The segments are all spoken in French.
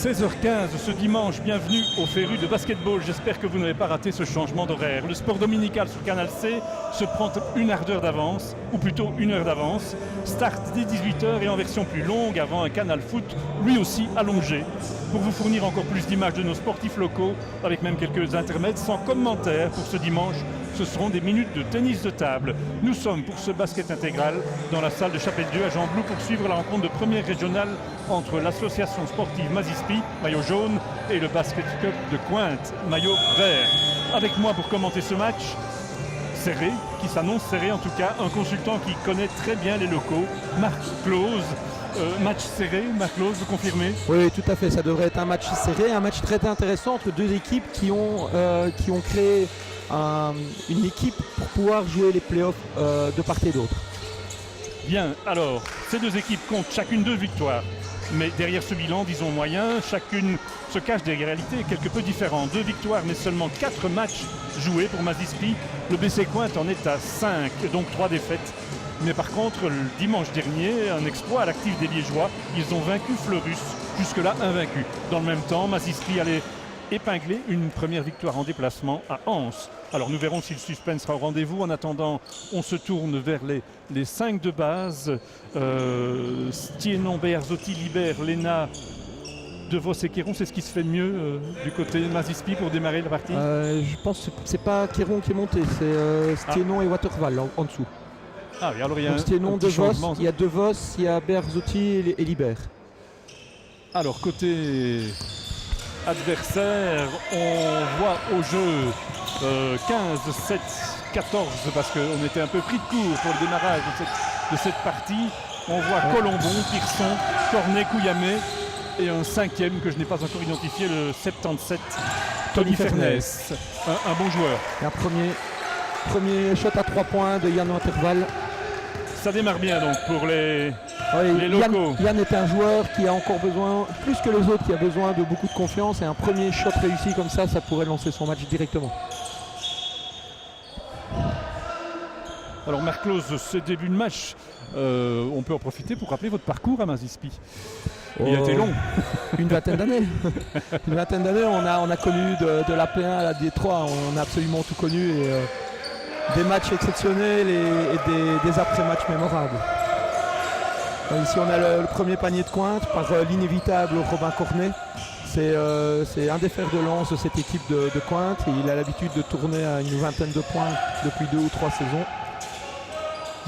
16h15 ce dimanche, bienvenue au Féru de basketball. J'espère que vous n'avez pas raté ce changement d'horaire. Le sport dominical sur Canal C se prend une ardeur d'avance, ou plutôt une heure d'avance. Start dès 18h et en version plus longue avant un Canal Foot, lui aussi allongé, pour vous fournir encore plus d'images de nos sportifs locaux, avec même quelques intermèdes sans commentaires pour ce dimanche. Ce seront des minutes de tennis de table. Nous sommes pour ce basket intégral dans la salle de Chapelle-Dieu à Jean-Blou pour suivre la rencontre de première régionale entre l'association sportive Mazispi, maillot jaune, et le basket club de Cointe, maillot vert. Avec moi pour commenter ce match, serré, qui s'annonce serré en tout cas, un consultant qui connaît très bien les locaux, Marc Clause. Match serré, Marc Clause, vous confirmez? Oui, tout à fait, ça devrait être un match serré, un match très intéressant entre deux équipes qui ont créé une équipe pour pouvoir jouer les playoffs de part et d'autre. Bien, alors, ces deux équipes comptent chacune 2 victoires. Mais derrière ce bilan, disons moyen, chacune se cache des réalités quelque peu différentes. 2 victoires, mais seulement 4 matchs joués pour Mazispi. Le BC Cointe en est à 5, donc 3 défaites. Mais par contre, le dimanche dernier, un exploit à l'actif des Liégeois. Ils ont vaincu Fleurus, jusque-là invaincus. Dans le même temps, Mazispi allait épingler une première victoire en déplacement à Anse. Alors nous verrons si le suspense sera au rendez-vous. En attendant, on se tourne vers les 5 de base. Stienon, Bearzotti, Libert, Lena, De Vos et Kéron, c'est ce qui se fait de mieux du côté Mazispi pour démarrer la partie. Je pense que c'est pas Kéron qui est monté, c'est Stienon et Waterval en dessous. Ah oui, alors il y a Stienon, De Vos, il y a De Vos, il y a Bearzotti et Libert. Alors côté adversaire, on voit au jeu 15, 7, 14 parce qu'on était un peu pris de court pour le démarrage de cette partie. On voit Colombon, Pearson, Cornet, Kouyamet et un 5e que je n'ai pas encore identifié, le 77, Tony Fernès. Un bon joueur. Et un premier shot à 3 points de Yann Waterval. Ça démarre bien donc pour les locaux. Yann est un joueur qui a encore besoin, plus que les autres, qui a besoin de beaucoup de confiance, et un premier shot réussi comme ça pourrait lancer son match directement. Alors Marc Clause, ce début de match, on peut en profiter pour rappeler votre parcours à Mazispi. Il a été long. Une vingtaine d'années. Une vingtaine d'années, on a connu de la P1 à la D3, on a absolument tout connu. Et, des matchs exceptionnels et des après-matchs mémorables. Ici on a le premier panier de Cointe par l'inévitable Robin Cornet. C'est un des fers de lance de cette équipe de Cointe et il a l'habitude de tourner à une vingtaine de points depuis 2 ou 3 saisons.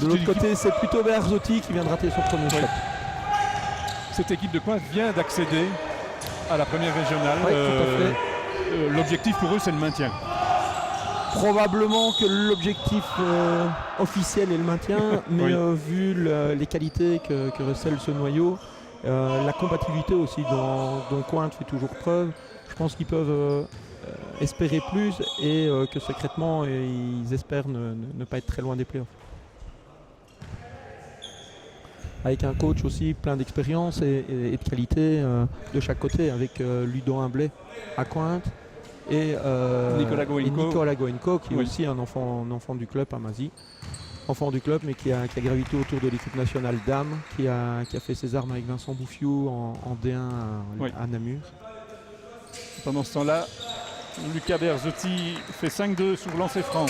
De l'autre côté, c'est plutôt Bearzotti qui vient de rater son premier shot. Cette équipe de Cointe vient d'accéder à la première régionale. Oui, tout à fait. L'objectif pour eux, c'est le maintien. Probablement que l'objectif officiel est le maintien, mais vu les qualités que recèle ce noyau, la compatibilité aussi dont Cointe fait toujours preuve, je pense qu'ils peuvent espérer plus et que secrètement ils espèrent ne pas être très loin des playoffs. Avec un coach aussi plein d'expérience et de qualité de chaque côté, avec Ludo Humblay à Cointe. Et Nicolas Goenko qui est aussi un enfant du club à Mazy, enfant du club mais qui a gravité autour de l'équipe nationale dames, qui a fait ses armes avec Vincent Bouffiou en D1 à Namur. Pendant ce temps-là, Lucas Bearzotti fait 5-2 sur lancer franc.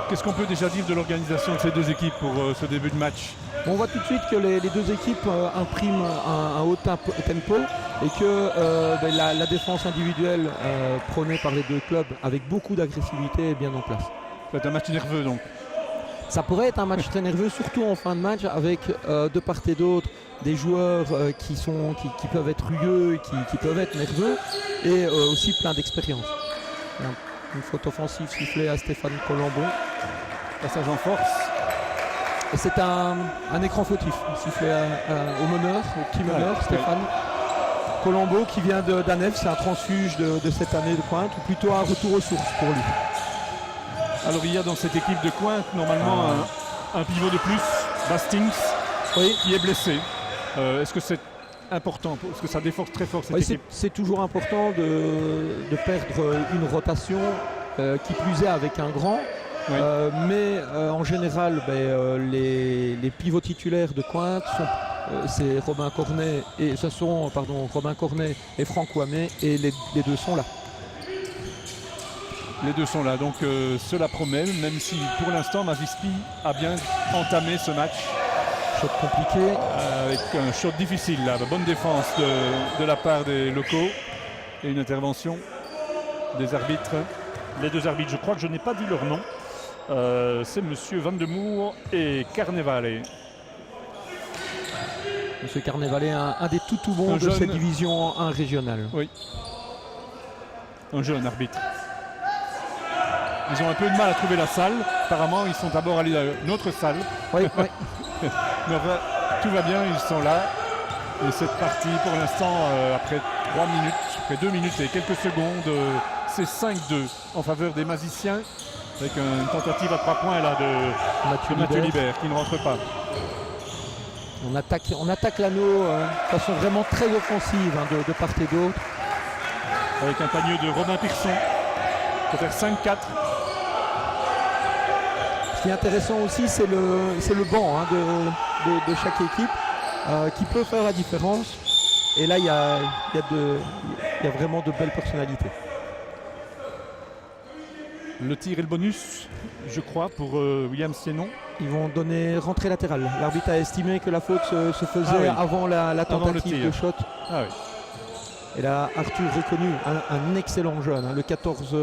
Qu'est-ce qu'on peut déjà dire de l'organisation de ces deux équipes pour ce début de match? On voit tout de suite que les deux équipes impriment un haut tempo et que la défense individuelle prônée par les deux clubs avec beaucoup d'agressivité est bien en place. Ça va être un match nerveux donc. Ça pourrait être un match très nerveux, surtout en fin de match avec de part et d'autre des joueurs qui peuvent être rugueux, qui peuvent être nerveux et aussi plein d'expérience. Une faute offensive sifflée à Stéphane Colombon. Passage en force. Et c'est un écran fautif, sifflé au meneur, au petit meneur, Stéphane Colombo qui vient d'Anef, c'est un transfuge de cette année de Cointe, ou plutôt un retour aux sources pour lui. Alors il y a dans cette équipe de Cointe normalement un pivot de plus, Bastings, qui est blessé. Est-ce que c'est important, parce que ça déforce très fort cette équipe? C'est toujours important de perdre une rotation, qui plus est avec un grand. Mais en général, les pivots titulaires de Cointe c'est Robin Cornet et ce sont Robin Cornet et Franck Ouamet et les deux sont là. Les deux sont là, donc cela promet, même si pour l'instant Mazispi a bien entamé ce match. Shot compliqué. Avec un shot difficile là, bonne défense de la part des locaux et une intervention des arbitres. Les deux arbitres, je crois que je n'ai pas dit leur nom. C'est Monsieur Van de Moer et Carnevale. Monsieur Carnevale, un des tout bons de cette division 1 régionale. Oui, un jeune arbitre. Ils ont un peu de mal à trouver la salle. Apparemment, ils sont d'abord allés à une autre salle. Oui. Mais enfin, tout va bien, ils sont là. Et cette partie, pour l'instant, après 3 minutes, après 2 minutes et quelques secondes, c'est 5-2 en faveur des Maziciens. Avec une tentative à 3 points là de Mathieu Libert qui ne rentre pas. On attaque l'anneau de façon vraiment très offensive de part et d'autre. Avec un panier de Robin Pirson pour faire 5-4. Ce qui est intéressant aussi, c'est le banc de chaque équipe qui peut faire la différence. Et là, il y a vraiment de belles personnalités. Le tir et le bonus, je crois, pour William Sienon. Ils vont donner rentrée latérale. L'arbitre a estimé que la faute se faisait avant la tentative de shot. Ah oui. Et là, Arthur reconnu, un excellent jeune. Le 14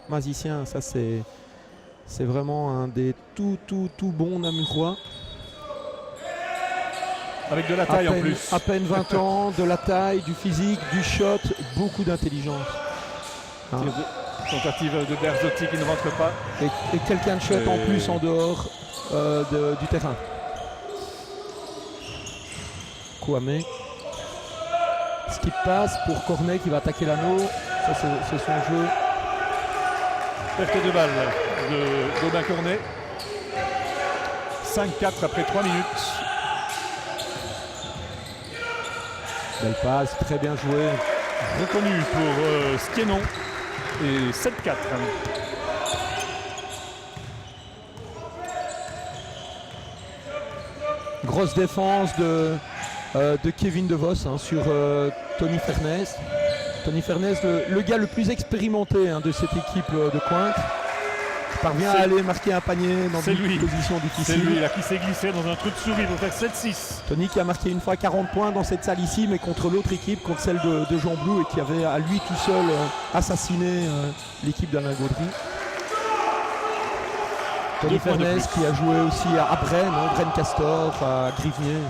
Mazicien, ça c'est vraiment un des tout bons Namurois. Avec de la taille en plus. À peine 20 ans, de la taille, du physique, du shot, beaucoup d'intelligence. Tentative de Berzotti qui ne rentre pas. Et quelqu'un de shot en plus en dehors du terrain. Kouamé. Ce qui passe pour Cornet qui va attaquer l'anneau. Ça c'est son jeu. Perte de balle de Robin Cornet. 5-4 après 3 minutes. Belle passe, très bien joué. Reconnu pour Stienon. Et 7-4. Grosse défense de Kevin DeVos sur Tony Fernès. Tony Fernès, le gars le plus expérimenté de cette équipe de Cointe. Parvient à aller marquer un panier dans une position difficile. C'est lui là qui s'est glissé dans un trou de souris pour faire 7-6. Tony qui a marqué une fois 40 points dans cette salle ici, mais contre l'autre équipe, contre celle de Jean Blou, et qui avait à lui tout seul assassiné l'équipe d'Alain Gaudry. Tony Fernès qui a joué aussi à Brenne Castor, à Grivnier.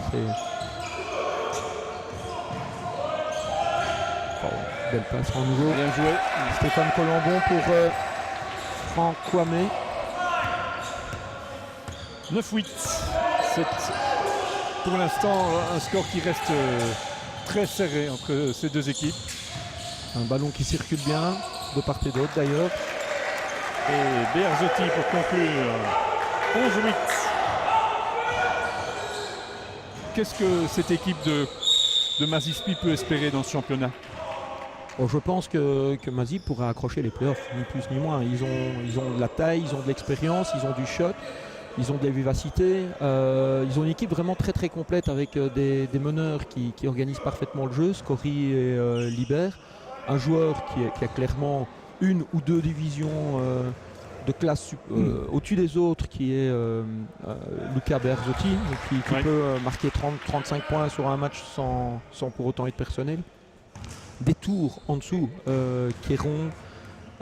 Belle passe en nouveau. Bien joué. Stéphane Colombon pour Franck Ouamet. 9-8. C'est pour l'instant un score qui reste très serré entre ces deux équipes. Un ballon qui circule bien, de part et d'autre d'ailleurs. Et Berzotti pour conclure. 11-8. Qu'est-ce que cette équipe de Mazispi peut espérer dans ce championnat? Je pense que Mazi pourra accrocher les playoffs, ni plus ni moins. Ils ont de la taille, ils ont de l'expérience, ils ont du shot, ils ont de la vivacité. Ils ont une équipe vraiment très très complète avec des meneurs qui organisent parfaitement le jeu, Scori et Libert. Un joueur qui a clairement une ou deux divisions de classe au-dessus des autres, qui est Luca Berzotti, qui peut marquer 30-35 points sur un match sans pour autant être personnel. Des tours en dessous, Kéron,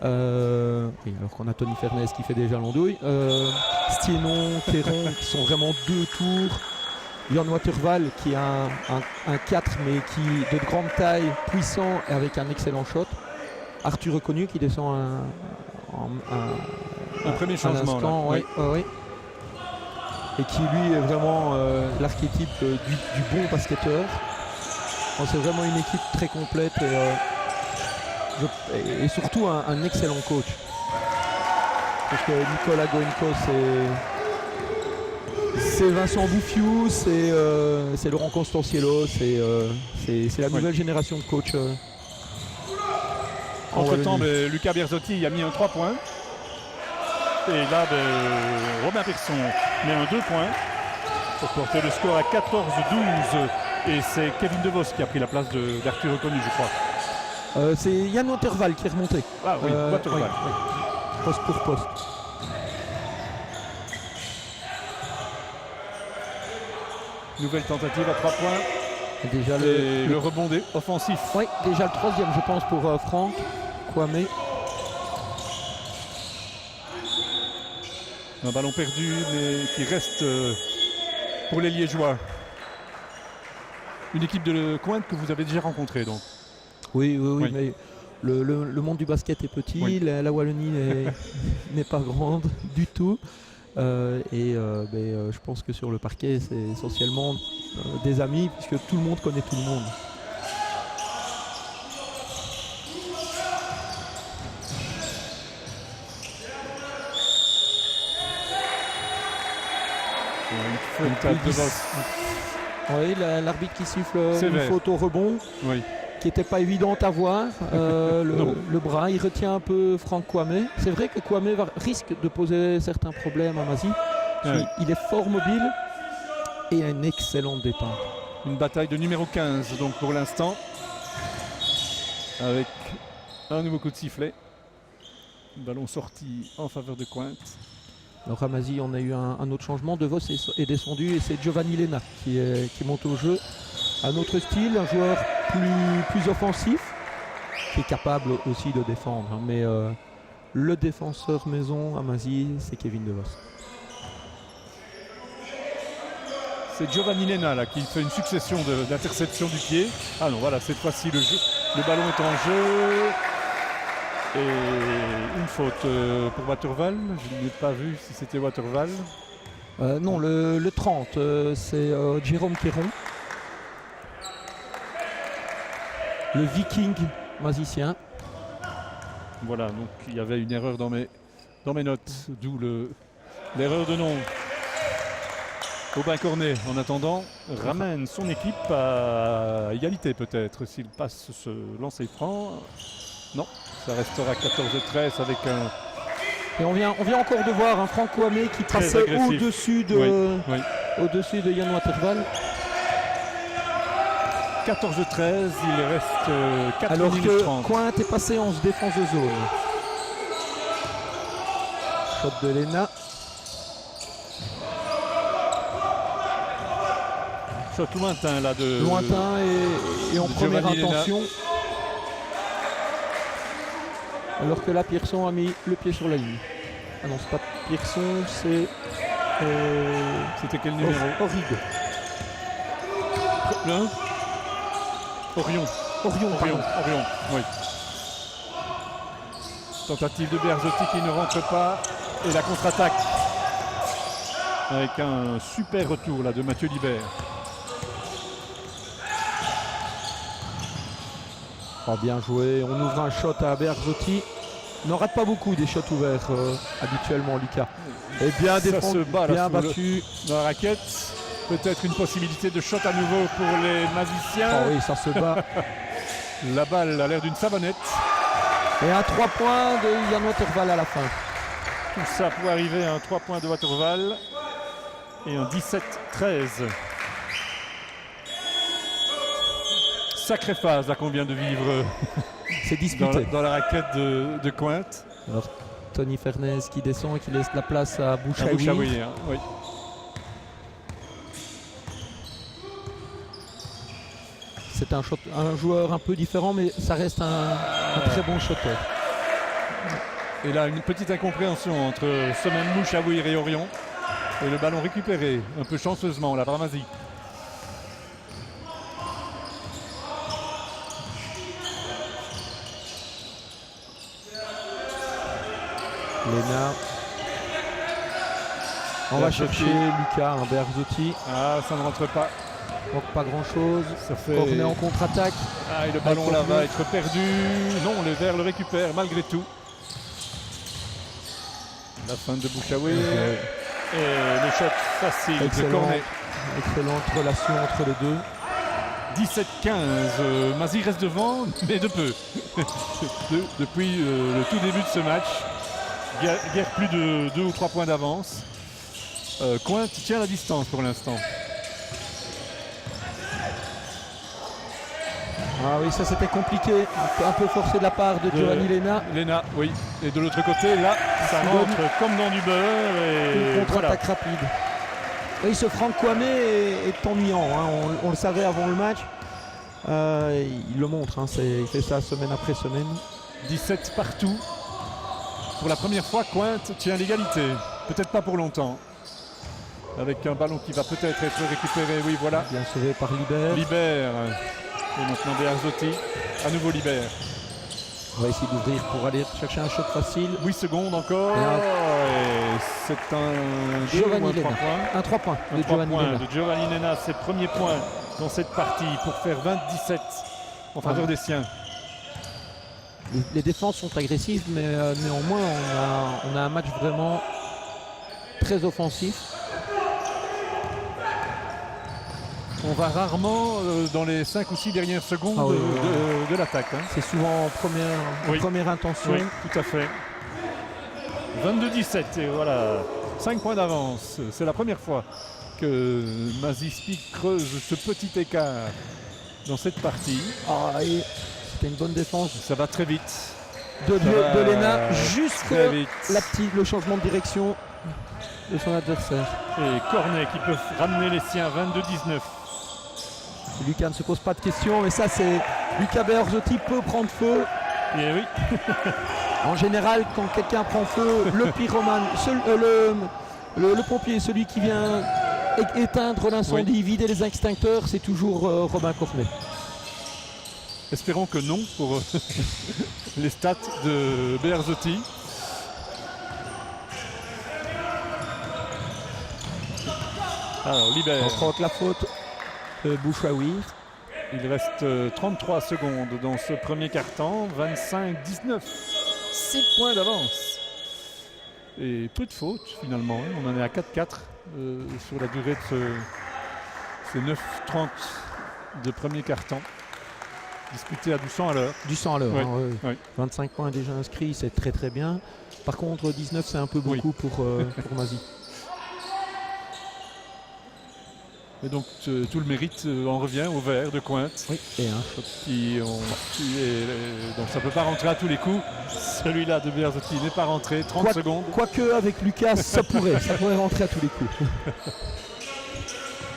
alors qu'on a Tony Fernès qui fait déjà l'andouille, Stienon, Kéron qui sont vraiment deux tours, Jan Waterval qui a un 4 mais qui de grande taille, puissant et avec un excellent shot, Arthur Reconnu qui descend un premier changement instant, là. Et qui lui est vraiment l'archétype du bon basketteur. C'est vraiment une équipe très complète et surtout un excellent coach. Parce que Nicolas Goenko, c'est Vincent Bouffiou, c'est Laurent Constanciello, c'est la nouvelle génération de coachs. Entre-temps, Luca Berzotti a mis un 3 points. Et là, Robin Pirson met un 2 points. pour porter le score à 14-12. Et c'est Kevin DeVos qui a pris la place d'Arthur Reconnu, je crois. C'est Yann Waterval qui est remonté. Ah oui, Waterval. Oui. Poste pour poste. Nouvelle tentative à 3 points. Et déjà le rebond offensif. Oui, déjà le troisième, je pense, pour Franck Kwame. Un ballon perdu, mais qui reste pour les Liégeois. Une équipe de Cointe que vous avez déjà rencontrée, donc. Oui, mais le monde du basket est petit, oui. la Wallonie n'est pas grande du tout. Je pense que sur le parquet, c'est essentiellement des amis, puisque tout le monde connaît tout le monde. Oui, l'arbitre qui siffle une faute au rebond, oui. Qui n'était pas évidente à voir. Le bras, il retient un peu Franck Kwame. C'est vrai que Kwame risque de poser certains problèmes à Mazie. Oui. Il est fort mobile et a une excellente détente. Une bataille de numéro 15 donc pour l'instant, avec un nouveau coup de sifflet. Ballon sorti en faveur de Cointe. Alors à Mazie, on a eu un autre changement. DeVos est descendu et c'est Giovanni Lena qui monte au jeu. Un autre style, un joueur plus offensif, qui est capable aussi de défendre. Mais le défenseur maison à Mazie, c'est Kevin DeVos. C'est Giovanni Lena là, qui fait une succession d'interceptions du pied. Ah non, voilà, cette fois-ci le ballon est en jeu. Et une faute pour Waterval. Je n'ai pas vu si c'était Waterval. Non, le 30, c'est Jérôme Quéron. Le Viking mazicien. Voilà, donc il y avait une erreur dans mes notes, d'où l'erreur de nom. Aubin Cornet, en attendant, ramène son équipe à égalité peut-être, s'il passe ce lancer franc. Non, ça restera 14-13 avec un... Et on vient encore de voir un Franck Kwame qui passait au-dessus de Yann Waterval. 14-13, il reste 4 alors minutes que 30. Cointe est passé en défense de zone. Shot de Lena. Shot lointain là de... Lointain et en première intention. Alors que là, Pierson a mis le pied sur la ligne. Ah non, c'est pas Pierson, c'est... C'était quel numéro? Origue. Le Orion, oui. Tentative de Berzotti qui ne rentre pas. Et la contre-attaque. Avec un super retour là de Mathieu Libert. Oh, bien joué. On ouvre un shot à Berzotti. Il n'en rate pas beaucoup des shots ouverts habituellement, Lucas. Et bien défendu, bien battu. Dans la raquette. Peut-être une possibilité de shot à nouveau pour les Maziciens. Oh oui, ça se bat. La balle a l'air d'une savonnette. Et un 3 points de Yann Waterval à la fin. Tout ça pour arriver à un 3 points de Waterval. Et un 17-13. Sacrée phase là qu'on vient de vivre. C'est disputé. Dans la raquette de Cointe. Alors Tony Fernez qui descend et qui laisse la place à Bouchaoui. Hein, oui. C'est un joueur un peu différent, mais ça reste un très bon shooter. Et là, une petite incompréhension entre ce même Mouchawir et Orion. Et le ballon récupéré, un peu chanceusement, la Bramazie. Lena. On va chercher Lucas, Berzotti. Ah, ça ne rentre pas. Donc pas grand chose. Ça fait... Cornet en contre-attaque. Ah, et le ballon là va être perdu. Non, le Verts le récupère malgré tout. La fin de Bouchaoui. Et le shot facile de Cornet. Excellente relation entre les deux. 17-15. Mazie reste devant, mais de peu. Depuis le tout début de ce match. Guère plus de 2 ou 3 points d'avance. Cointe tient la distance pour l'instant. Ah oui, ça c'était compliqué, un peu forcé de la part de Giovanni Lena. Lena, oui. Et de l'autre côté, là, ça rentre comme dans du beurre. Et une contre-attaque rapide. Oui, ce Franck Kwame est ennuyant, hein. On le savait avant le match. Il le montre, hein. Il fait ça semaine après semaine. 17 partout. Pour la première fois, Cointe tient l'égalité. Peut-être pas pour longtemps. Avec un ballon qui va peut-être être récupéré. Oui, voilà. Bien sauvé par Libert. Libert. Et maintenant Bearzotti. À nouveau Libert. On va essayer d'ouvrir pour aller chercher un shot facile. 8 secondes encore. Et c'est un Giovanni Lena. 3 points. Un 3 points Un de 3 Giovanni points Lena. de Giovanni Lena. Ses premiers points dans cette partie pour faire 27 en faveur des siens. Les défenses sont agressives, mais néanmoins on a un match vraiment très offensif. On va rarement dans les 5 ou 6 dernières secondes de l'attaque. Hein. C'est souvent en première intention. Oui, tout à fait. 22-17 et voilà, 5 points d'avance. C'est la première fois que Mazispi creuse ce petit écart dans cette partie. Ah, c'était une bonne défense Ça va très vite. de Lena jusqu'au le changement de direction de son adversaire. Et Cornet qui peut ramener les siens, 22-19. Lucas ne se pose pas de questions, mais ça c'est Luca Bearzotti peut prendre feu. Et oui. En général, quand quelqu'un prend feu, le pyromane, le pompier, celui qui vient éteindre l'incendie, vider les extincteurs, c'est toujours Robin Cornet. Espérons que non pour les stats de Bearzotti. Alors Libert. On provoque la faute de Bouchaoui. Il reste 33 secondes dans ce premier quart-temps, 25-19. 6 points d'avance. Et peu de fautes finalement. On en est à 4-4 sur la durée de ces 9-30 de premier quart-temps. Disputé à 200 à l'heure. Du 100 à l'heure. Oui, Hein, oui. oui. 25 points déjà inscrits, c'est très très bien. Par contre, 19, c'est un peu beaucoup pour Mazi. Et donc tout le mérite en revient au vert de Cointe. Oui, et Donc ça ne peut pas rentrer à tous les coups. Celui-là de Bearzotti n'est pas rentré. 30 secondes. Quoique avec Lucas, ça pourrait rentrer à tous les coups.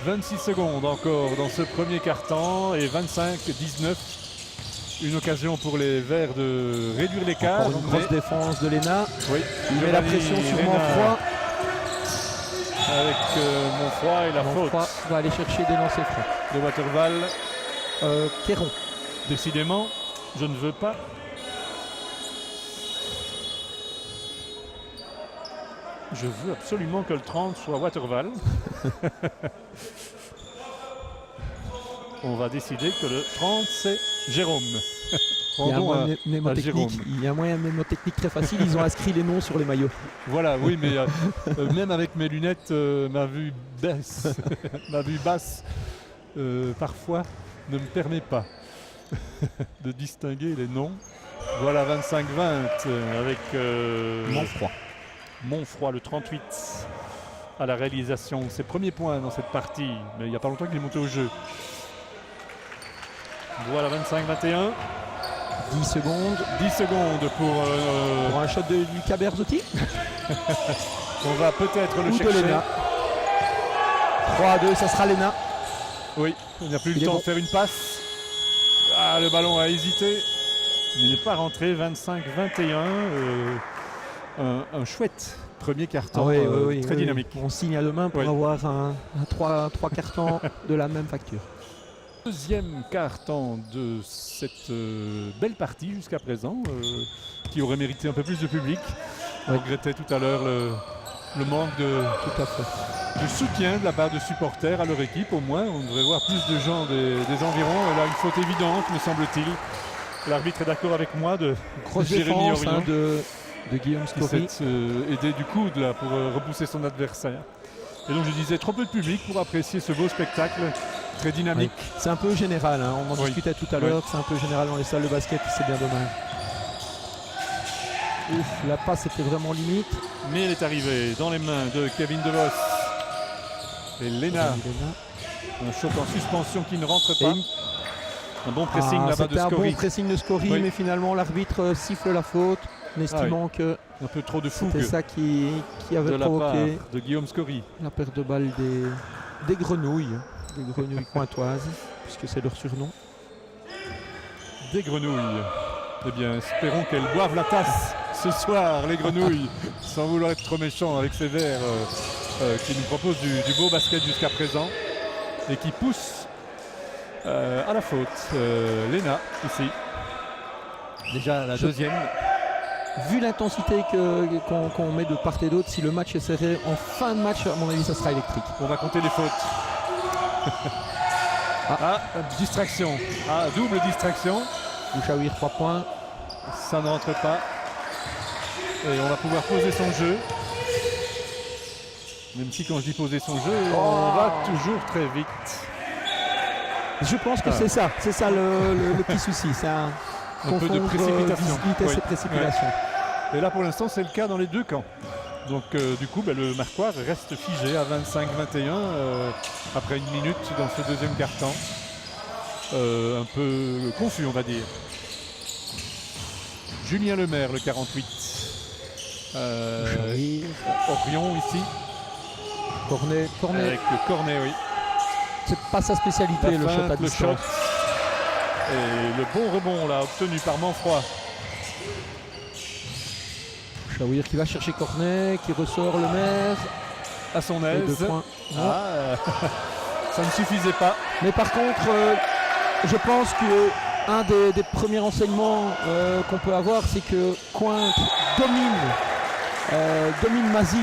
26 secondes encore dans ce premier quart-temps et 25-19. Une occasion pour les Verts de réduire l'écart. Encore une grosse défense de Lena. Oui. Il met la pression sur Monfroy. Avec Monfroy et la Monfroy faute va aller chercher des lancers francs. de Waterval. Quéron. Décidément, je ne veux pas. Je veux absolument que le 30 soit Waterval. On va décider que le 30 c'est Jérôme. Il y a un moyen à mnémotechnique. Jérôme. Il y a un moyen mnémotechnique très facile. Ils ont inscrit les noms sur les maillots. Voilà, oui, mais même avec mes lunettes, ma vue baisse, ma vue basse, parfois, ne me permet pas de distinguer les noms. Voilà, 25-20 avec Monfroy, le 38, à la réalisation. Ses premiers points dans cette partie, mais il n'y a pas longtemps qu'il est monté au jeu. Voilà, 25-21. 10 secondes. 10 secondes Pour un shot de Luca Bearzotti. on va peut-être le Ou de chercher. Lena. 3-2, ça sera Lena. Oui, il n'y a plus Il le est temps bon. de faire une passe. Ah, le ballon a hésité. Il n'est pas rentré. 25-21. Un chouette premier carton, très dynamique. On signe à demain pour avoir un 3 cartons de la même facture. Deuxième quart-temps de cette belle partie jusqu'à présent, qui aurait mérité un peu plus de public. On regrettait tout à l'heure le manque de soutien de la part de supporters à leur équipe. Au moins, on devrait voir plus de gens des environs. Et là, une faute évidente, me semble-t-il. L'arbitre est d'accord avec moi de grosse Jérémy défense Orion, de Guillaume Scory. qui s'est aidé du coude là, pour repousser son adversaire. Et donc je disais, trop peu de public pour apprécier ce beau spectacle très dynamique. Oui. C'est un peu général, hein. On en discutait tout à l'heure, c'est un peu général dans les salles de basket, c'est bien dommage. Ouf, la passe était vraiment limite. Mais elle est arrivée dans les mains de Kevin DeVos. Et Lena, un shot en suspension qui ne rentre pas. Un bon pressing là-bas de C'était un Scory. bon pressing de Scory, Oui. mais finalement l'arbitre siffle la faute, en estimant que Un peu trop de fougue c'était ça qui de avait la part provoqué de Guillaume Scory. la perte de balle des grenouilles pointoises, puisque c'est leur surnom. Des grenouilles. Eh bien, espérons qu'elles boivent la tasse ce soir, les grenouilles, sans vouloir être trop méchant avec ces verres qui nous proposent du beau basket jusqu'à présent et qui poussent à la faute. Lena, ici. Déjà la deuxième. Vu l'intensité qu'on met de part et d'autre, si le match est serré, en fin de match, à mon avis, ça sera électrique. On va compter les fautes. Distraction. Double distraction. Bouchawir 3 points. Ça ne rentre pas. Et on va pouvoir poser son jeu. Même si quand je dis poser son jeu, on va toujours très vite. Je pense que c'est ça le petit souci. C'est un peu de précipitation. Vitesse et précipitation. Et là pour l'instant c'est le cas dans les deux camps. Donc du coup le Marquois reste figé à 25-21 après une minute dans ce deuxième quart-temps. Un peu confus on va dire. Julien Lemaire le 48. Orion ici. Cornet. Avec le cornet, oui. C'est pas sa spécialité, le shot à distance. Et le bon rebond là obtenu par Manfroy. Chawir qui va chercher Cornet, qui ressort Lemaire. À son aise. 2 points. Ça ne suffisait pas. Mais par contre, je pense que un des premiers renseignements qu'on peut avoir, c'est que Cointe domine Mazy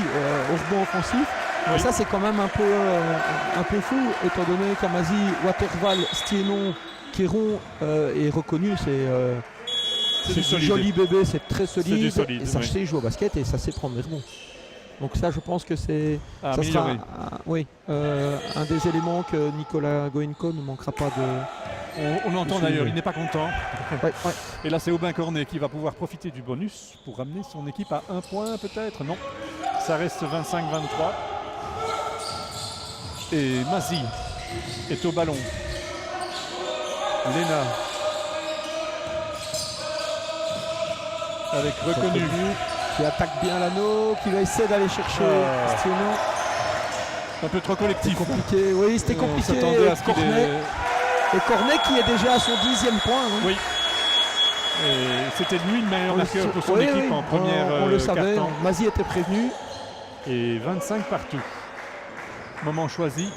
au rebond offensif. Oui. Ça c'est quand même un peu fou, étant donné qu'à Mazy, Waterval, Stienon, Kéron est reconnu, c'est du joli bébé, c'est très solide, et ça sait jouer au basket et ça sait prendre les rebonds. Donc ça je pense que c'est ça sera un des éléments que Nicolas Goenko ne manquera pas de... On l'entend d'ailleurs, il n'est pas content. Ouais. Et là c'est Aubin Cornet qui va pouvoir profiter du bonus pour ramener son équipe à 1 point peut-être. Non, ça reste 25-23. Et Mazy est au ballon. Lena avec reconnu qui attaque bien l'anneau, qui va essayer d'aller chercher Stienon. Un peu trop collectif. C'était compliqué, oui c'était compliqué. On s'attendait à ce Cornet. Et Cornet qui est déjà à son 10e point. Hein. Oui. Et c'était lui le meilleur marqueur pour son équipe en première on le savait, quart-temps. Mazy était prévenu. Et 25 partout. Moment choisi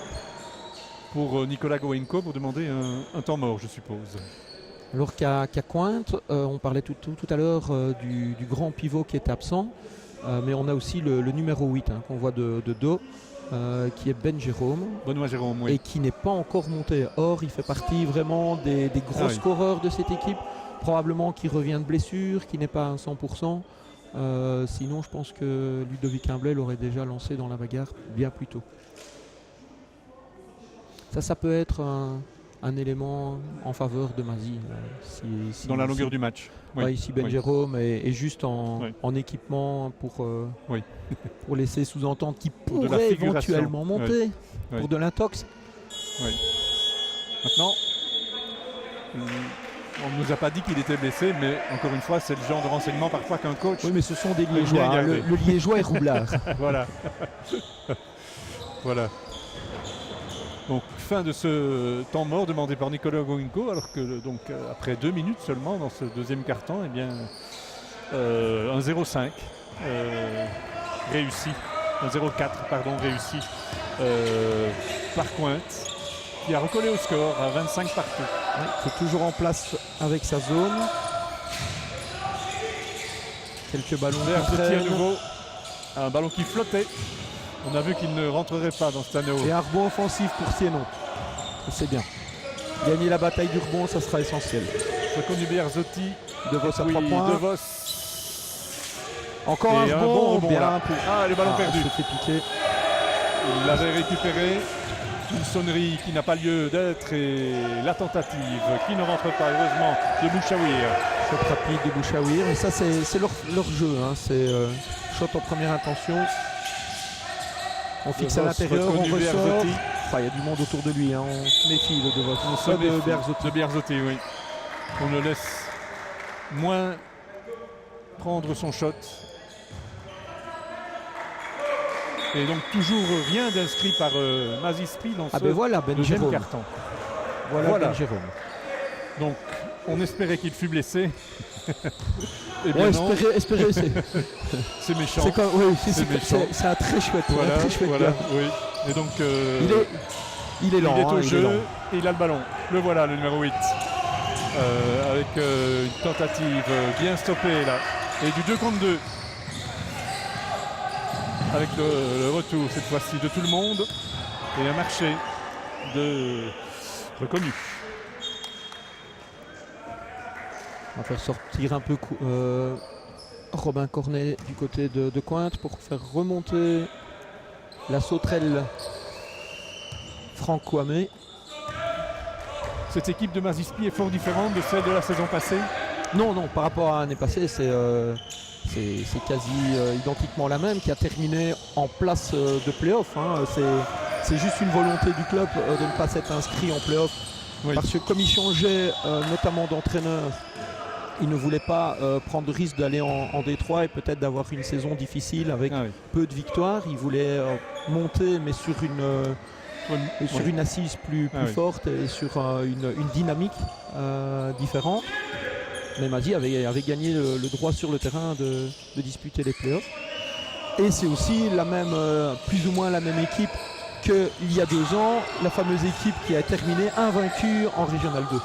pour Nicolas Goenko pour demander un temps mort, je suppose. Alors qu'à Cointe, on parlait tout à l'heure du grand pivot qui est absent, mais on a aussi le numéro 8 qu'on voit de dos, qui est Ben Jérôme. Benoît Jérôme, oui. Et qui n'est pas encore monté. Or, il fait partie vraiment des gros scoreurs de cette équipe, probablement qui revient de blessure, qui n'est pas à 100%. Sinon, je pense que Ludovic Imblet l'aurait déjà lancé dans la bagarre bien plus tôt. Ça peut être un élément en faveur de Mazy. Dans la longueur du match. Oui. Ici, Ben Jérôme est juste en équipement pour laisser sous-entendre qu'il pourrait éventuellement monter pour de l'intox. Oui. Maintenant, on ne nous a pas dit qu'il était blessé, mais encore une fois, c'est le genre de renseignement parfois qu'un coach... Oui, mais ce sont des Liégeois. Le Liégeois est roublard. Voilà. Voilà. Donc fin de ce temps mort demandé par Nicolas Goenko, alors que donc après 2 minutes seulement dans ce deuxième quart-temps, eh bien un 0,5 réussi, un 0,4 pardon réussi par Cointe, qui a recollé au score à 25 partout. Oui, qui est toujours en place avec sa zone. Quelques ballons à nouveau, un ballon qui flottait. On a vu qu'il ne rentrerait pas dans cet anneau. Et un rebond offensif pour Stienon. C'est bien. Gagner la bataille du rebond, ça sera essentiel. Reconnu Berzotti. De Vos à 3 points. De Vos. Encore un bon rebond bien. Là. Le ballon perdu. Il s'est fait piquer. Il l'avait récupéré. Une sonnerie qui n'a pas lieu d'être et la tentative qui ne rentre pas, heureusement, de Bouchawir. Shot rapide de Bouchawir. Et ça, c'est leur jeu. C'est shot en première intention. On fixe à l'intérieur, on ressort. Enfin, il y a du monde autour de lui, hein. On se méfie de votre. On se méfie de Berzotté, oui. On le laisse moins prendre son shot. Et donc toujours rien d'inscrit par Mazispi dans ce voilà, deuxième carton. Voilà. Ben Jérôme. Donc on espérait qu'il fût blessé. Et bien non. Espérer c'est méchant. C'est un très chouette. Voilà, un très chouette oui. Et donc il est lent. Il est au jeu et il a le ballon. Le voilà, le numéro 8. Avec une tentative bien stoppée là. Et du 2 contre 2. Avec le retour cette fois-ci de tout le monde. Et un marché reconnu. On va faire sortir un peu Robin Cornet du côté de Cointe pour faire remonter la sauterelle Franck Kouamé. Cette équipe de Mazispi est fort différente de celle de la saison passée. Non, par rapport à l'année passée, c'est quasi identiquement la même, qui a terminé en place de play-off. Hein. C'est juste une volonté du club de ne pas s'être inscrit en play-off. Oui. Parce que comme il changeait notamment d'entraîneur, il ne voulait pas prendre le risque d'aller en Détroit et peut-être d'avoir une saison difficile avec peu de victoires. Il voulait monter, mais sur une assise plus forte et sur une dynamique différente. Mais Mazi avait gagné le droit sur le terrain de disputer les playoffs. Et c'est aussi plus ou moins la même équipe qu'il y a 2 ans, la fameuse équipe qui a terminé invaincue en Régional 2.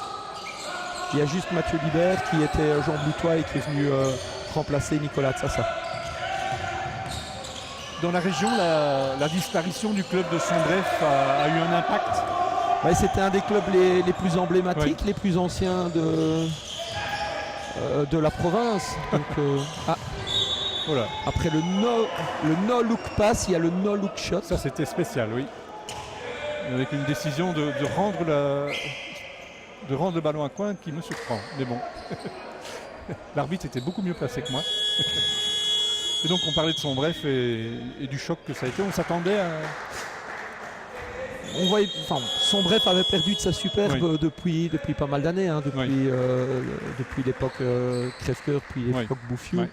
Il y a juste Mathieu Libert qui était Jean Bloutois et qui est venu remplacer Nicolas Tsassa. Dans la région, la disparition du club de Sombref a eu un impact. C'était un des clubs les plus emblématiques, les plus anciens de la province. Donc, voilà. Après le no look pass, il y a le no look shot. Ça c'était spécial, oui. Avec une décision de rendre le ballon à Cointe qui me surprend. Mais bon, l'arbitre était beaucoup mieux placé que moi. Et donc on parlait de Sombref et du choc que ça a été. On s'attendait à... Sombref avait perdu de sa superbe depuis pas mal d'années, hein, depuis l'époque Crève-Cœur, puis l'époque Bouffiou,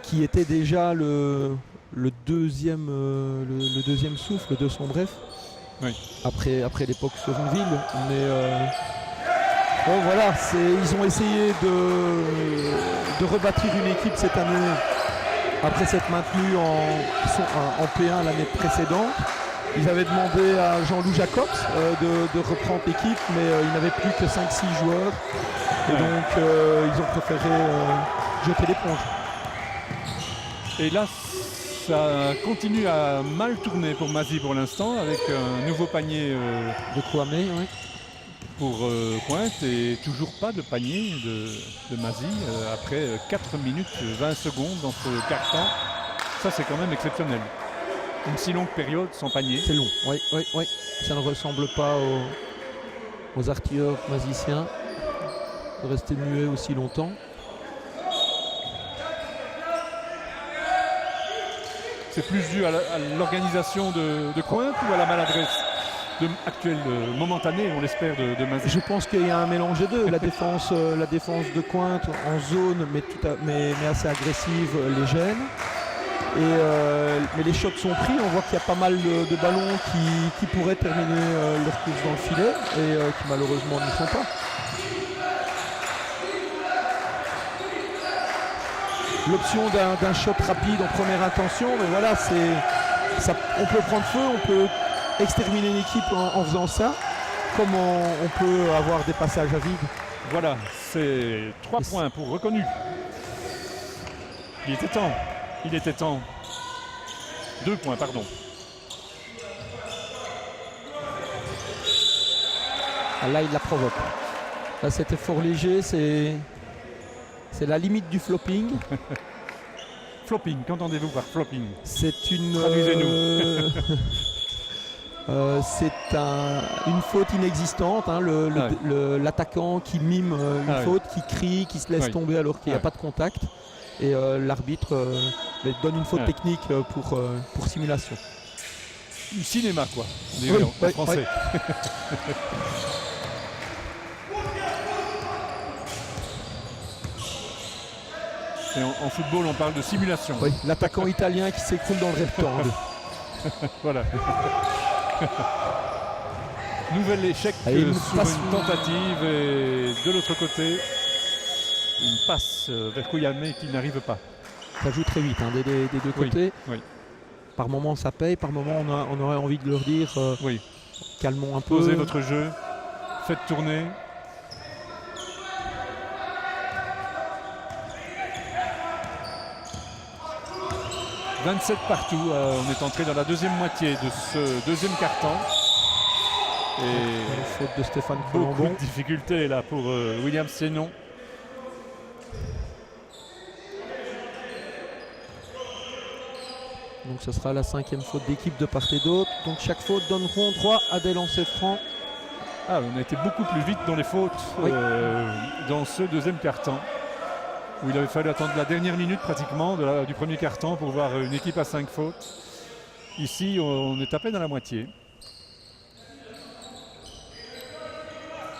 qui était déjà le deuxième souffle de Sombref, après l'époque Serenville. Mais ils ont essayé de rebâtir une équipe cette année, après s'être maintenu en P1 l'année précédente. Ils avaient demandé à Jean-Loup Jacobs de reprendre l'équipe, mais il n'avait plus que 5-6 joueurs. Et donc ils ont préféré jeter l'éponge. Et là, ça continue à mal tourner pour Mazi pour l'instant, avec un nouveau panier de Kouamé pour Cointe, et toujours pas de panier de Mazi après 4 minutes 20 secondes dans ce quart-temps. Ça, c'est quand même exceptionnel. Une si longue période sans panier. C'est long, oui. Ça ne ressemble pas aux artilleurs maziciens de rester muets aussi longtemps. C'est plus dû à l'organisation de Cointe ou à la maladresse actuelle, momentanée, on l'espère, de Mazi? Je pense qu'il y a un mélange des deux. La défense de Cointe en zone, mais assez agressive, les gêne. Mais les shots sont pris, on voit qu'il y a pas mal de ballons qui pourraient terminer leur course dans le filet et qui malheureusement ne sont pas. L'option d'un shot rapide en première intention, mais voilà, on peut prendre feu, on peut exterminer une équipe en faisant ça, comme on peut avoir des passages à vide. Voilà, c'est 3 points pour Reconnu. Il était temps. 2 points, pardon. Là, il la provoque. Là, c'était fort léger. C'est la limite du flopping. Flopping, qu'entendez-vous par flopping? C'est une... Traduisez-nous. C'est une faute inexistante. Hein, l'attaquant qui mime une faute, qui crie, qui se laisse tomber alors qu'il n'y a pas de contact. Et l'arbitre donne une faute technique pour simulation. du cinéma, quoi. Oui, En français. Et en football, on parle de simulation. Oui, l'attaquant italien qui s'écroule dans le rectangle. Voilà. Nouvel échec Allez, une sur passe une tentative et de l'autre côté, une passe vers Kouyame qui n'arrive pas. Ça joue très vite des deux côtés. Oui. Par moment ça paye, par moment on aurait envie de leur dire Oui. calmons un peu. Posez votre jeu, faites tourner. « 27 partout ». On est entré dans la deuxième moitié de ce deuxième quart-temps. Et une faute de Stéphane beaucoup Colombo. de difficultés là pour William Sénon. Donc ce sera la 5e faute d'équipe de part et d'autre. Donc chaque faute donneront droit à des lancers francs. Ah, on a été beaucoup plus vite dans les fautes Oui. dans ce deuxième quart-temps, où il avait fallu attendre la dernière minute pratiquement du premier quart-temps pour voir une équipe à 5 fautes. Ici, on est à peine à la moitié.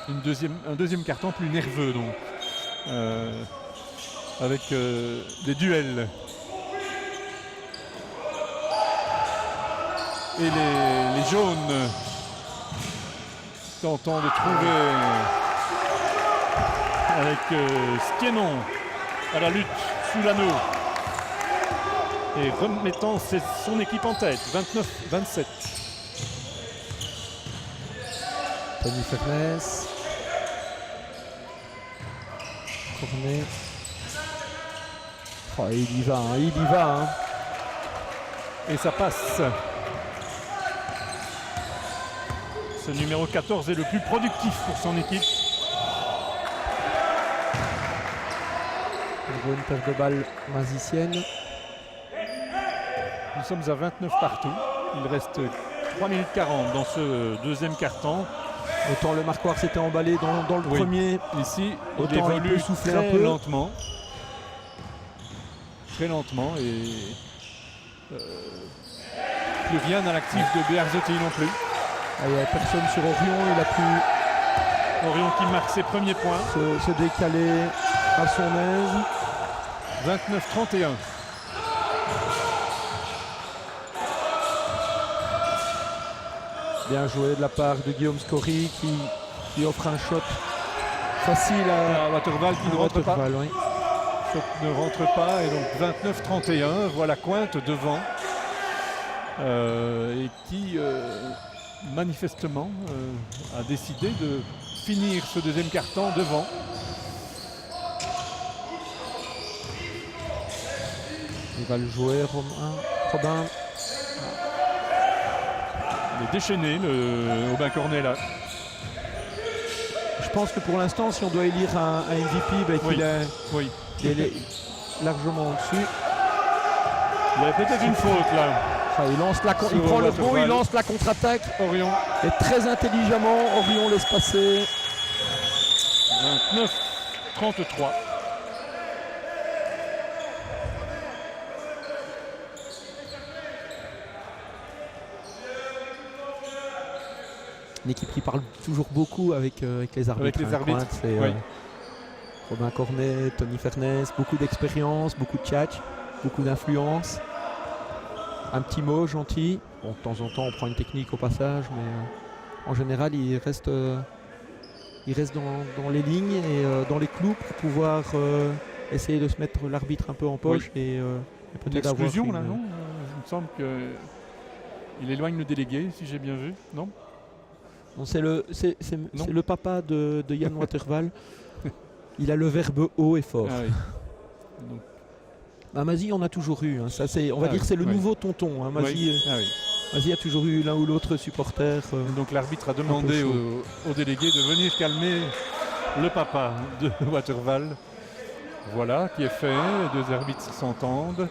Un deuxième quart-temps plus nerveux donc, avec des duels. Et les jaunes tentant de trouver avec Skienon à la lutte sous l'anneau et remettant son équipe en tête, 29-27. Tony Fernès. Cornet. Oh, il y va. Et ça passe. Ce numéro 14 est le plus productif pour son équipe. On voit une paire de balles magicienne. Nous sommes à 29 partout. Il reste 3 minutes 40 dans ce deuxième quart-temps. Autant le marquoir s'était emballé dans le premier. Ici, il Autant il évolue peut souffler très un peu. lentement. Très lentement et plus rien à l'actif de Bearzotti non plus. Il n'y a personne sur Orion, il a pu Orion qui marque ses premiers points. se décaler à son aise. 29-31. Bien joué de la part de Guillaume Scory qui offre un shot facile à Waterval qui ne rentre pas. Waterval, oui. Shot ne rentre pas et donc 29-31. Voilà Cointe devant et qui manifestement a décidé de finir ce deuxième quart-temps devant. Il va le jouer, Robin. Il est déchaîné, le Aubin Cornet là. Je pense que pour l'instant, si on doit élire un MVP, qu'il est largement au-dessus. Il y avait peut-être une faute là. Il prend le bon, il lance la contre-attaque. Orion. Et très intelligemment, Orion laisse passer. 29-33. Une équipe qui parle toujours beaucoup avec les arbitres. Avec les arbitres. Cointe, c'est, Robin Cornet, Tony Fernès, beaucoup d'expérience, beaucoup de tchatch, beaucoup d'influence. Un petit mot gentil. Bon, de temps en temps, on prend une technique au passage, mais en général, il reste dans les lignes et dans les clous pour pouvoir essayer de se mettre l'arbitre un peu en poche et peut-être avoir exclusion là, non il me semble qu'il éloigne le délégué, si j'ai bien vu, non? Non, c'est le papa de Yann Waterval. Il a le verbe haut et fort. Ah oui. Donc, Mazie, on a toujours eu. Ça, on va dire que c'est le nouveau tonton. Mazie, Mazie a toujours eu l'un ou l'autre supporter. Donc l'arbitre a demandé au délégué de venir calmer le papa de Waterval. Voilà, qui est fait. Les deux arbitres s'entendent.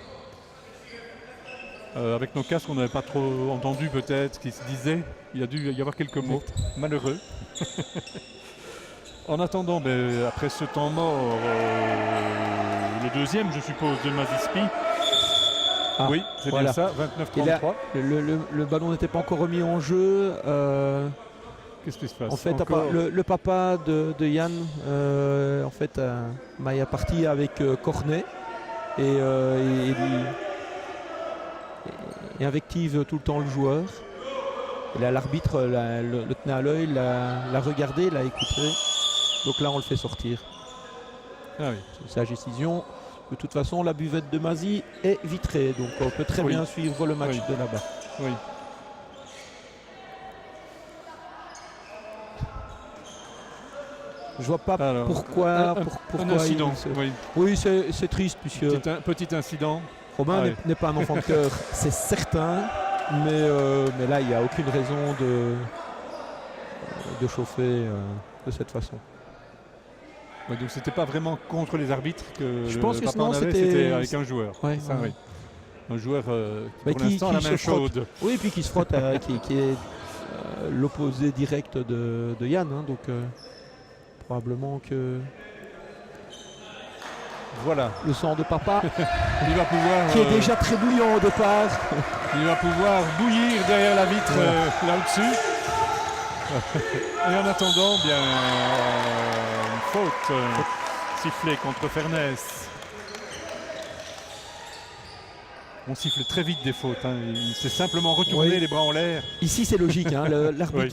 Avec nos casques, on n'avait pas trop entendu peut-être ce qui se disait. Il a dû y avoir quelques mots malheureux. En attendant, après ce temps mort, le deuxième, je suppose, de Mazispi, Ah, oui, c'est voilà. bien ça, Et là, 29-33. le ballon n'était pas encore remis en jeu. Qu'est-ce qui se passe? En fait, Encore le papa de Yann, en fait, est parti avec Cornet et invective tout le temps le joueur. Et là, l'arbitre le tenait à l'œil, l'a regardé, l'a écouté. Donc là, on le fait sortir. Ah oui. C'est sa décision. De toute façon, la buvette de Mazy est vitrée, donc on peut très Oui. bien suivre le match Oui. de là-bas. Oui. Je vois pas Alors, pourquoi. un incident. Oui. Oui, c'est triste puisque Petit incident. Romain Ah oui. n'est pas un enfant de cœur, c'est certain, mais là il n'y a aucune raison de chauffer de cette façon. Ouais, donc c'était pas vraiment contre les arbitres que Je le pense que papa non, en avait, c'était avec un joueur. Ouais, Ça, ouais. oui. Un joueur Bah, pour l'instant a la qui main se frotte. chaude. Oui, puis qui se frotte, qui est l'opposé direct de Yann, hein, donc probablement que Voilà. le sang de papa, Il va pouvoir, qui est déjà très bouillant au départ. il va pouvoir bouillir derrière la vitre Ouais. là-dessus. Et en attendant, bien une faute sifflée contre Fernès. On siffle très vite des fautes. Hein. Il s'est simplement retourné Oui. les bras en l'air. Ici c'est logique, hein, l'arbitre Oui.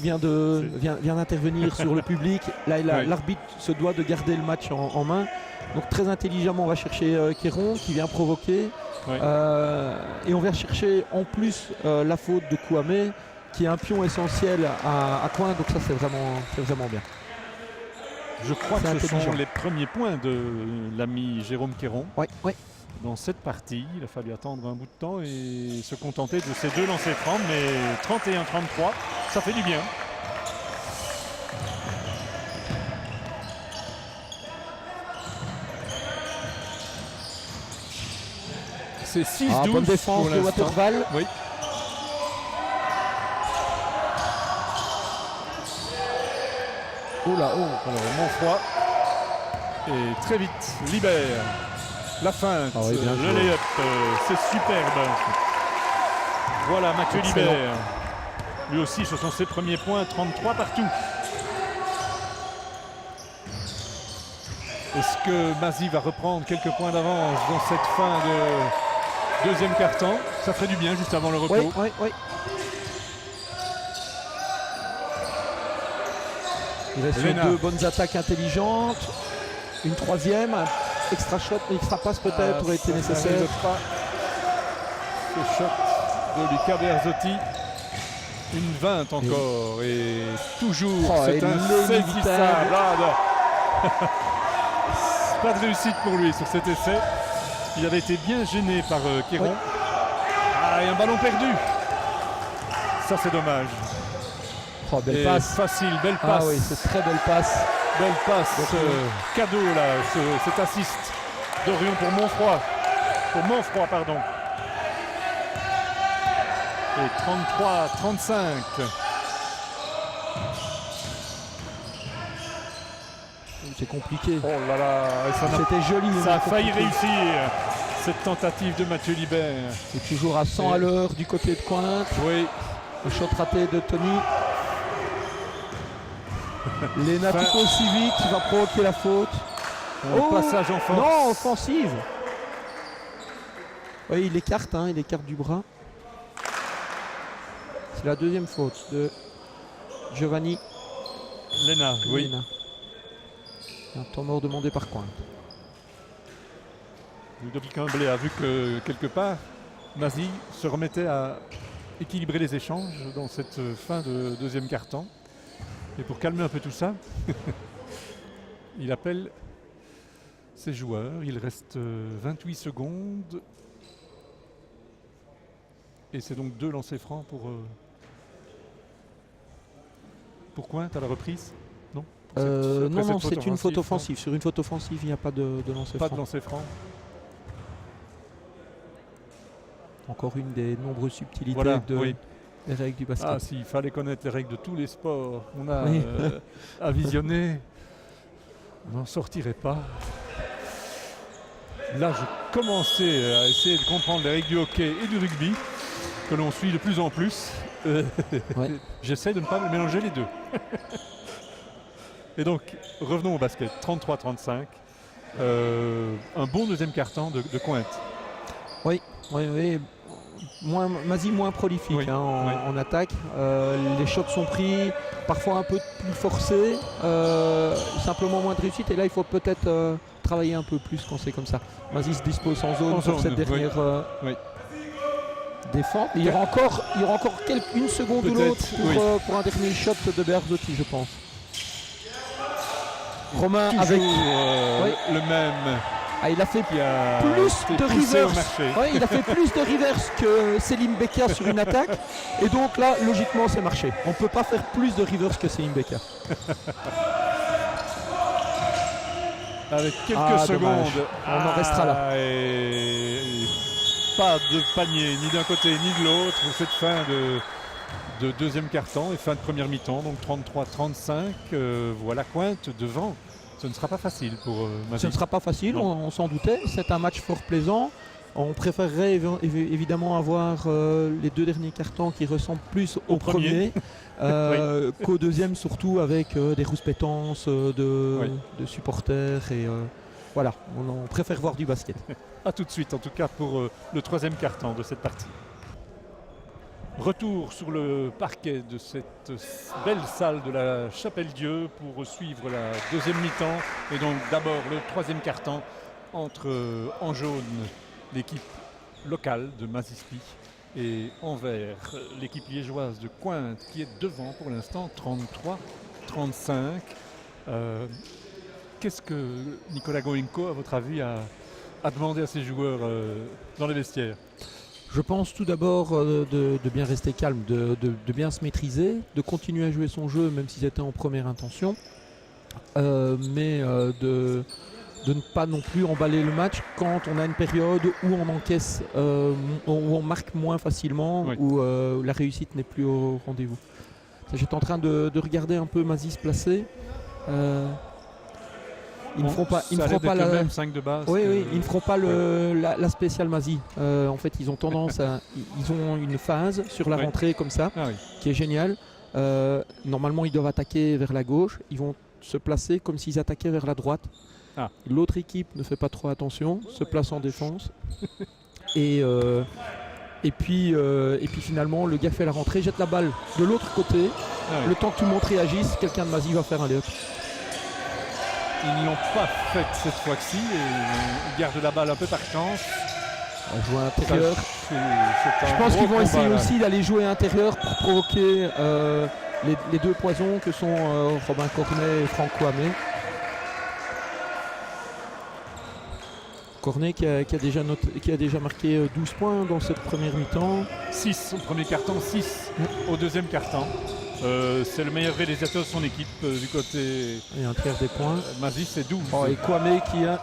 vient d'intervenir sur le public. Là Oui. l'arbitre se doit de garder le match en main. Donc très intelligemment on va chercher Kéron qui vient provoquer. Oui. Et on vient chercher en plus la faute de Kouamé qui est un pion essentiel à Coin. Donc ça c'est vraiment bien. Je crois C'est que ce sont intelligent. les premiers points de l'ami Jérôme Kéron. Ouais. Dans cette partie, il a fallu attendre un bout de temps et se contenter de ces deux lancers francs, mais 31-33, ça fait du bien. C'est 6-12 Bonne défense pour de l'instant. Waterval. Oui. Oh là, oh. Alors Monfroid et très vite libère la feinte, Ah oui, bien le joué. lay-up, c'est superbe. Voilà Mathieu Excellent. Libert. Lui aussi ce sont ses premiers points, 33 partout. Est-ce que Mazy va reprendre quelques points d'avance dans cette fin de deuxième quart-temps? Ça ferait du bien juste avant le repos. Oui. Il reste sur Léna. deux bonnes attaques intelligentes. Une troisième, un extra shot, extra passe peut-être aurait été Ça nécessaire. n'arrive pas. Ce shot de Luca Berzotti. Une 20 encore et toujours Oh, c'est et insaisissable. Pas de réussite pour lui sur cet essai. Il avait été bien gêné par Kéron. Oui. Ah, et un ballon perdu. Ça c'est dommage. Oh, belle Et passe. facile, belle Ah passe. oui, c'est très belle passe. Belle passe, cadeau là, cet assist d'Orion pour Monfroid, pardon. Et 33-35. C'est compliqué. Oh là là, et ça, C'était joli. ça a mais failli compliqué. réussir cette tentative de Mathieu Libert. C'est toujours à 100 à l'heure du côté de Cointe. Oui, Le shot raté de Tony. Léna tout aussi vite, il va provoquer la faute. un passage en force. Non, offensive. Oui, il écarte du bras. C'est la deuxième faute de Giovanni. Léna, oui. Léna. Un temps mort demandé par Cointe. Ludovic Humblé a vu que quelque part, Mazy se remettait à équilibrer les échanges dans cette fin de deuxième quart-temps. Et pour calmer un peu tout ça, il appelle ses joueurs. Il reste 28 secondes. Et c'est donc 2 lancers francs pour Cointe à la reprise. Non Pour après Non, cette c'est une faute non offensive. Sur une faute offensive, il n'y a pas de lancer Pas franc. de lancer franc. Encore une des nombreuses subtilités Voilà, des règles du basket. Ah, s'il fallait connaître les règles de tous les sports qu'on a Oui. à visionner, on n'en sortirait pas. Là, je commençais à essayer de comprendre les règles du hockey et du rugby, que l'on suit de plus en plus. Ouais. J'essaie de ne pas mélanger les deux. Et donc, revenons au basket. 33-35. Un bon deuxième quart-temps de Cointe. Oui. Mazis moins prolifique Oui, en attaque. Les shots sont pris, parfois un peu plus forcés, simplement moins de réussite. Et là, il faut peut-être travailler un peu plus quand c'est comme ça. Mazis se dispose en zone pour cette dernière défense. Il y aura encore une seconde ou l'autre pour un dernier shot de Berzotti, je pense. Romain toujours avec le même. il a fait Qui a plus de été poussé au reverse. marché. Ouais, il a fait plus de reverse que Selim Beka sur une attaque. Et donc là, logiquement, c'est marché. On ne peut pas faire plus de reverse que Selim Beka. Avec quelques secondes. Dommage. On en restera là. Et pas de panier, ni d'un côté ni de l'autre. Cette fin de deuxième quart-temps et fin de première mi-temps. Donc 33-35. Voilà Cointe devant. Ce ne sera pas facile pour Mazis. Ce ne sera pas facile, on s'en doutait. C'est un match fort plaisant. On préférerait évidemment avoir les deux derniers cartons qui ressemblent plus au premier qu'au deuxième, surtout avec des rouspétances de supporters. Et voilà, on préfère voir du basket. A tout de suite, en tout cas pour le troisième quart-temps de cette partie. Retour sur le parquet de cette belle salle de la Chapelle-Dieu pour suivre la deuxième mi-temps et donc d'abord le troisième quart-temps entre en jaune l'équipe locale de Mazispi et en vert l'équipe liégeoise de Cointe qui est devant pour l'instant 33-35. Qu'est-ce que Nicolas Goenko, à votre avis, a demandé à ses joueurs dans les vestiaires? Je pense tout d'abord de bien rester calme, de bien se maîtriser, de continuer à jouer son jeu même s'ils étaient en première intention, mais de ne pas non plus emballer le match quand on a une période où on encaisse, où on marque moins facilement, où la réussite n'est plus au rendez-vous. J'étais en train de regarder un peu Mazis placer. Ils ne feront pas, la même 5 de base. Ils ne feront pas la spéciale Mazis. En fait, ils ont tendance à, ils ont une phase sur la rentrée comme ça, qui est géniale. Normalement, ils doivent attaquer vers la gauche. Ils vont se placer comme s'ils attaquaient vers la droite. L'autre équipe ne fait pas trop attention, se place en défense. Et puis finalement, le gars fait la rentrée, jette la balle de l'autre côté. Le temps que tout le monde réagisse, quelqu'un de Mazis va faire un layup. Ils ne l'ont pas fait cette fois-ci et ils gardent la balle un peu par chance. Jouer intérieur. Je pense qu'ils vont essayer aussi d'aller jouer intérieur pour provoquer les deux poisons que sont Robin Cornet et Franck Kouamé. Cornet qui a déjà marqué 12 points dans cette première mi-temps. 6 au premier quart-temps, 6 au deuxième quart-temps. C'est le meilleur réalisateur de son équipe du côté. Et un tiers des points. Mazis c'est 12. Et Kouamé qui a.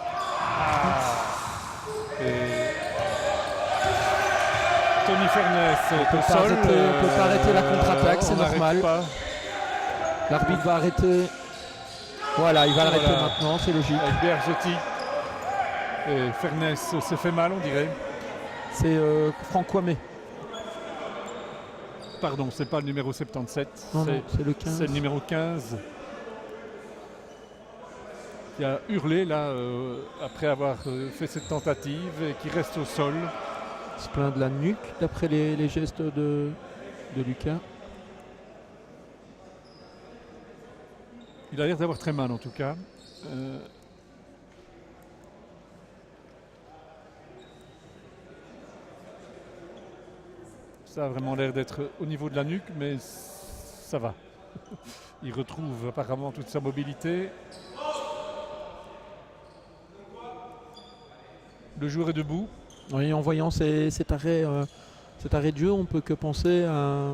Tony Fernès est au sol. On ne peut pas arrêter la contre-attaque, c'est normal. L'arbitre va arrêter. Voilà, il va l'arrêter maintenant, c'est logique. Avec Berzotti. Et Fernès s'est fait mal, on dirait. C'est Franck Kouamé. Pardon, c'est pas le numéro 77. Non, c'est le 15. C'est le numéro 15. Qui a hurlé là après avoir fait cette tentative et qui reste au sol. Il se plaint de la nuque d'après les gestes de Lucas. Il a l'air d'avoir très mal en tout cas. Ça a vraiment l'air d'être au niveau de la nuque, mais ça va. Il retrouve apparemment toute sa mobilité. Le joueur est debout. Oui, en voyant cet arrêt de jeu, on ne peut que penser à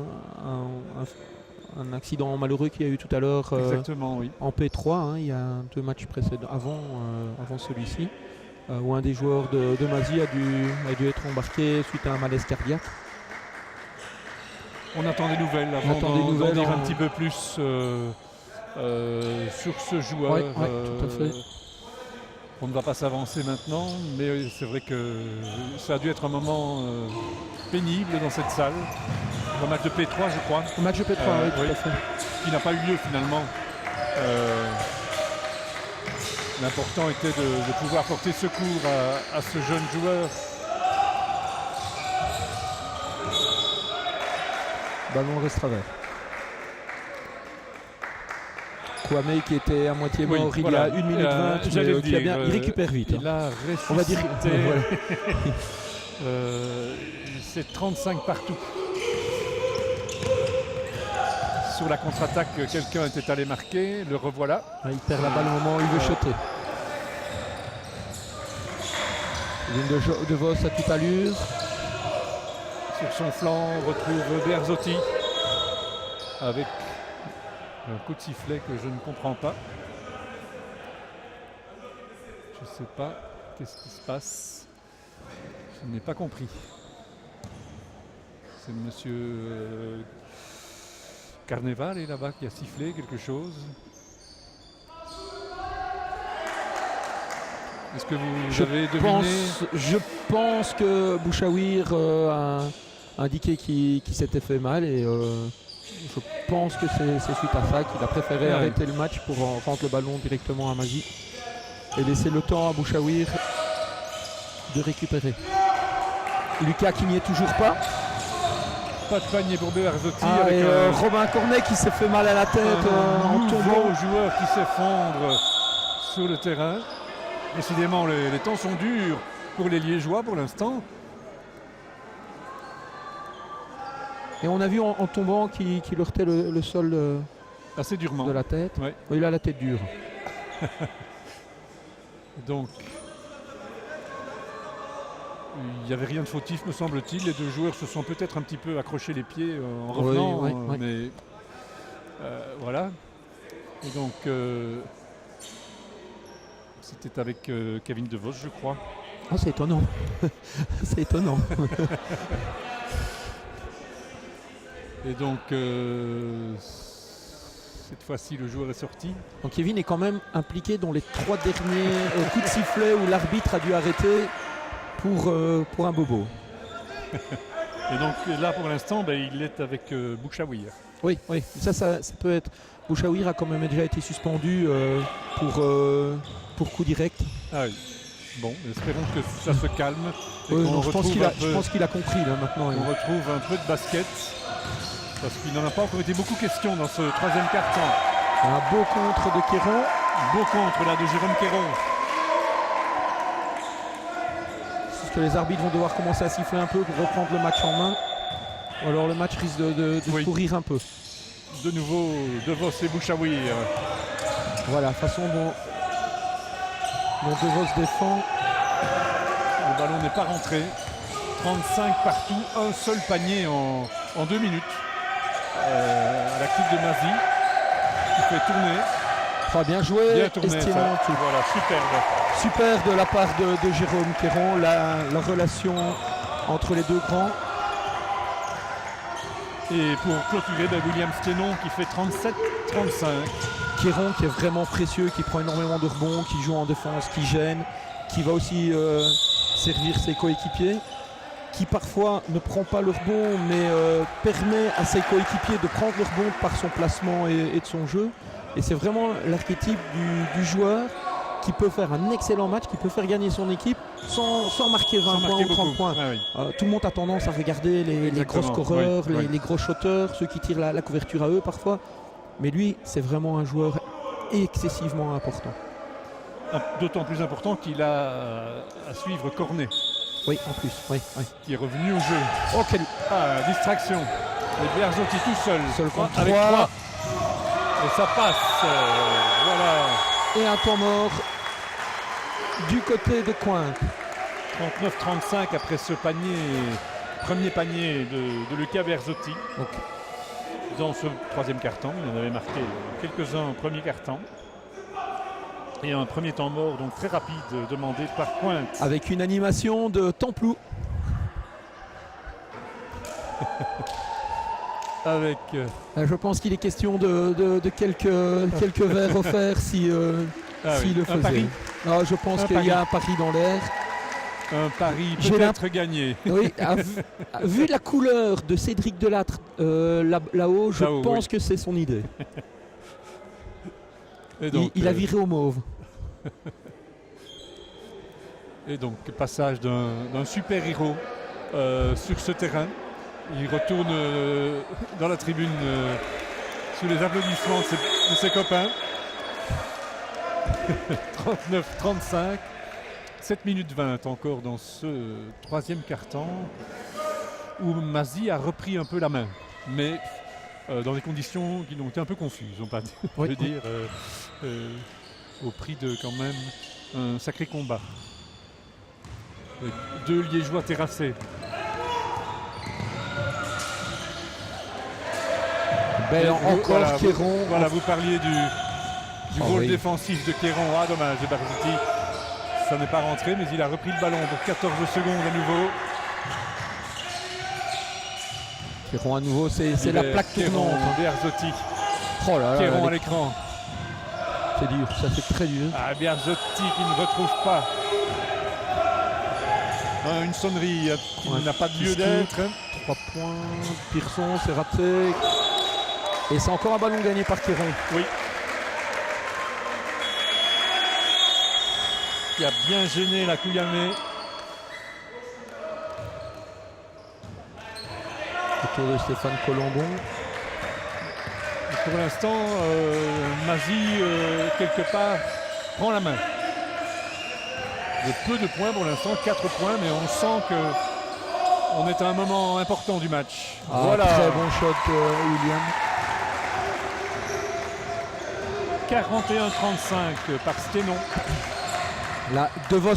un accident malheureux qu'il y a eu tout à l'heure en P3. Il y a 2 matchs précédents avant celui-ci, où un des joueurs de Mazis a dû être embarqué suite à un malaise cardiaque. On attend des nouvelles avant d'en dire un petit peu plus sur ce joueur. Tout à fait. On ne va pas s'avancer maintenant, mais c'est vrai que ça a dû être un moment pénible dans cette salle. Un match de P3, je crois. Le match de P3, oui, tout à fait. Qui n'a pas eu lieu finalement. L'important était de pouvoir porter secours à ce jeune joueur. Ballon reste travers. Kwame qui était à moitié mort il y a 1 minute 20, il récupère vite. Il a ressuscité. On va dire. Voilà. C'est 35 partout. Sur la contre-attaque, quelqu'un était allé marquer. Le revoilà. Il perd la balle au moment où il veut shotter. Ligne de Vos à toute allure. Sur son flanc, on retrouve Berzotty avec un coup de sifflet que je ne comprends pas. Je ne sais pas qu'est-ce qui se passe. Je n'ai pas compris. C'est monsieur Carneval est là-bas qui a sifflé quelque chose. Est-ce que vous avez deviné? Je pense que Bouchawir a indiqué qu'il s'était fait mal et je pense que c'est suite à ça qu'il a préféré arrêter le match pour rendre le ballon directement à Mazi et laisser le temps à Bouchawir de récupérer. Lucas qui n'y est toujours pas. Pas de panier pour Berzotty. Avec Robin Cornet qui s'est fait mal à la tête en tombant. Joueur qui s'effondre sur le terrain. Décidément, les temps sont durs pour les Liégeois pour l'instant. Et on a vu en tombant qu'il heurtait le sol assez durement de la tête. Ouais. Il a la tête dure. Donc, il n'y avait rien de fautif, me semble-t-il. Les deux joueurs se sont peut-être un petit peu accrochés les pieds en revenant. Mais voilà. Et donc, c'était avec Kevin De Vos, je crois. Oh, c'est étonnant. C'est étonnant. Et donc, cette fois-ci, le joueur est sorti. Donc Kevin est quand même impliqué dans les 3 derniers coups de sifflet où l'arbitre a dû arrêter pour un bobo. Et donc là, pour l'instant, il est avec Bouchawir. Oui, ça peut être... Bouchawir a quand même déjà été suspendu pour coup direct. Ah oui. Bon, espérons que ça se calme. Et je pense qu'il a compris là maintenant. On retrouve un peu de basket. Parce qu'il n'en a pas encore été beaucoup question dans ce 3e quart-temps. Un beau contre de Quéron. Beau contre là de Jérôme Quéron. C'est ce que les arbitres vont devoir commencer à siffler un peu pour reprendre le match en main. Ou alors le match risque de courir un peu. De nouveau, De Vos et Bouchawir. Voilà, façon dont De Vos défend. Le ballon n'est pas rentré. 35 partout, un seul panier en 2 minutes. À la clique de Mazi qui fait tourner. Très bien joué. Bien tourné. Voilà, superbe. Super de la part de Jérôme Quéron, la relation entre les deux grands. Et pour clôturer, William Sténon qui fait 37-35. Quéron qui est vraiment précieux, qui prend énormément de rebonds, qui joue en défense, qui gêne, qui va aussi servir ses coéquipiers, qui parfois ne prend pas le rebond mais permet à ses coéquipiers de prendre le rebond par son placement et de son jeu. Et c'est vraiment l'archétype du joueur qui peut faire un excellent match, qui peut faire gagner son équipe sans marquer 20 points ou 30 points. Ah oui. Tout le monde a tendance à regarder les gros scoreurs, les gros shooters, ceux qui tirent la couverture à eux parfois. Mais lui, c'est vraiment un joueur excessivement important. D'autant plus important qu'il a à suivre Cornet. Oui, en plus, oui. Qui est revenu au jeu. Oh, quelle distraction. Et Berzotty tout seul. Seul contre avec 3. Et ça passe. Voilà. Et un temps mort du côté de Cointe. 39-35 après ce premier panier de Lucas Berzotty. Okay. Dans ce 3e quart-temps, il en avait marqué quelques-uns au premier quart-temps. Et un premier temps mort donc très rapide demandé par Cointe. Avec une animation de Templou. Avec. Je pense qu'il est question de quelques verres offerts s'il le faisait. Un pari. Non, je pense Un qu'il y pari. a un pari dans l'air. Un pari J'ai peut-être gagné. Oui, vu la couleur de Cédric Delattre là-haut, je Là-haut, pense oui. que c'est son idée. Et donc, Il a viré au mauve. Et donc, passage d'un super-héros sur ce terrain. Il retourne dans la tribune sous les applaudissements de ses copains. 39-35. 7 minutes 20 encore dans ce troisième quart-temps où Mazis a repris un peu la main. Mais dans des conditions qui ont été un peu confuses, on peut Oui, je veux dire, au prix de quand même un sacré combat. Les deux Liégeois terrassés. Ben, Et encore voilà, Kéron. Voilà, vous parliez du Oh, rôle oui. défensif de Kéron. Ah, dommage, de Barzotti. Ça n'est pas rentré, mais il a repris le ballon pour 14 secondes à nouveau. Kéron à nouveau, c'est la plaque Kéron, tournante. hein. Barzotti. Oh là là, Kéron à l'écran. c'est dur, ça c'est très dur. Ah, Barzotti qui ne retrouve pas. Une sonnerie qui Ouais. n'a pas de lieu Ici. d'être. 3 points, Pearson, c'est raté. Et c'est encore un ballon gagné par Kéron. Oui. Qui a bien gêné la Kouyané. Autour de Stéphane Colombon. Et pour l'instant, Mazis, quelque part, prend la main. De peu de points pour l'instant, 4 points, mais on sent que on est à un moment important du match. Ah, Voilà, très bon shot William. 41-35 par Sténon. Là, De Vos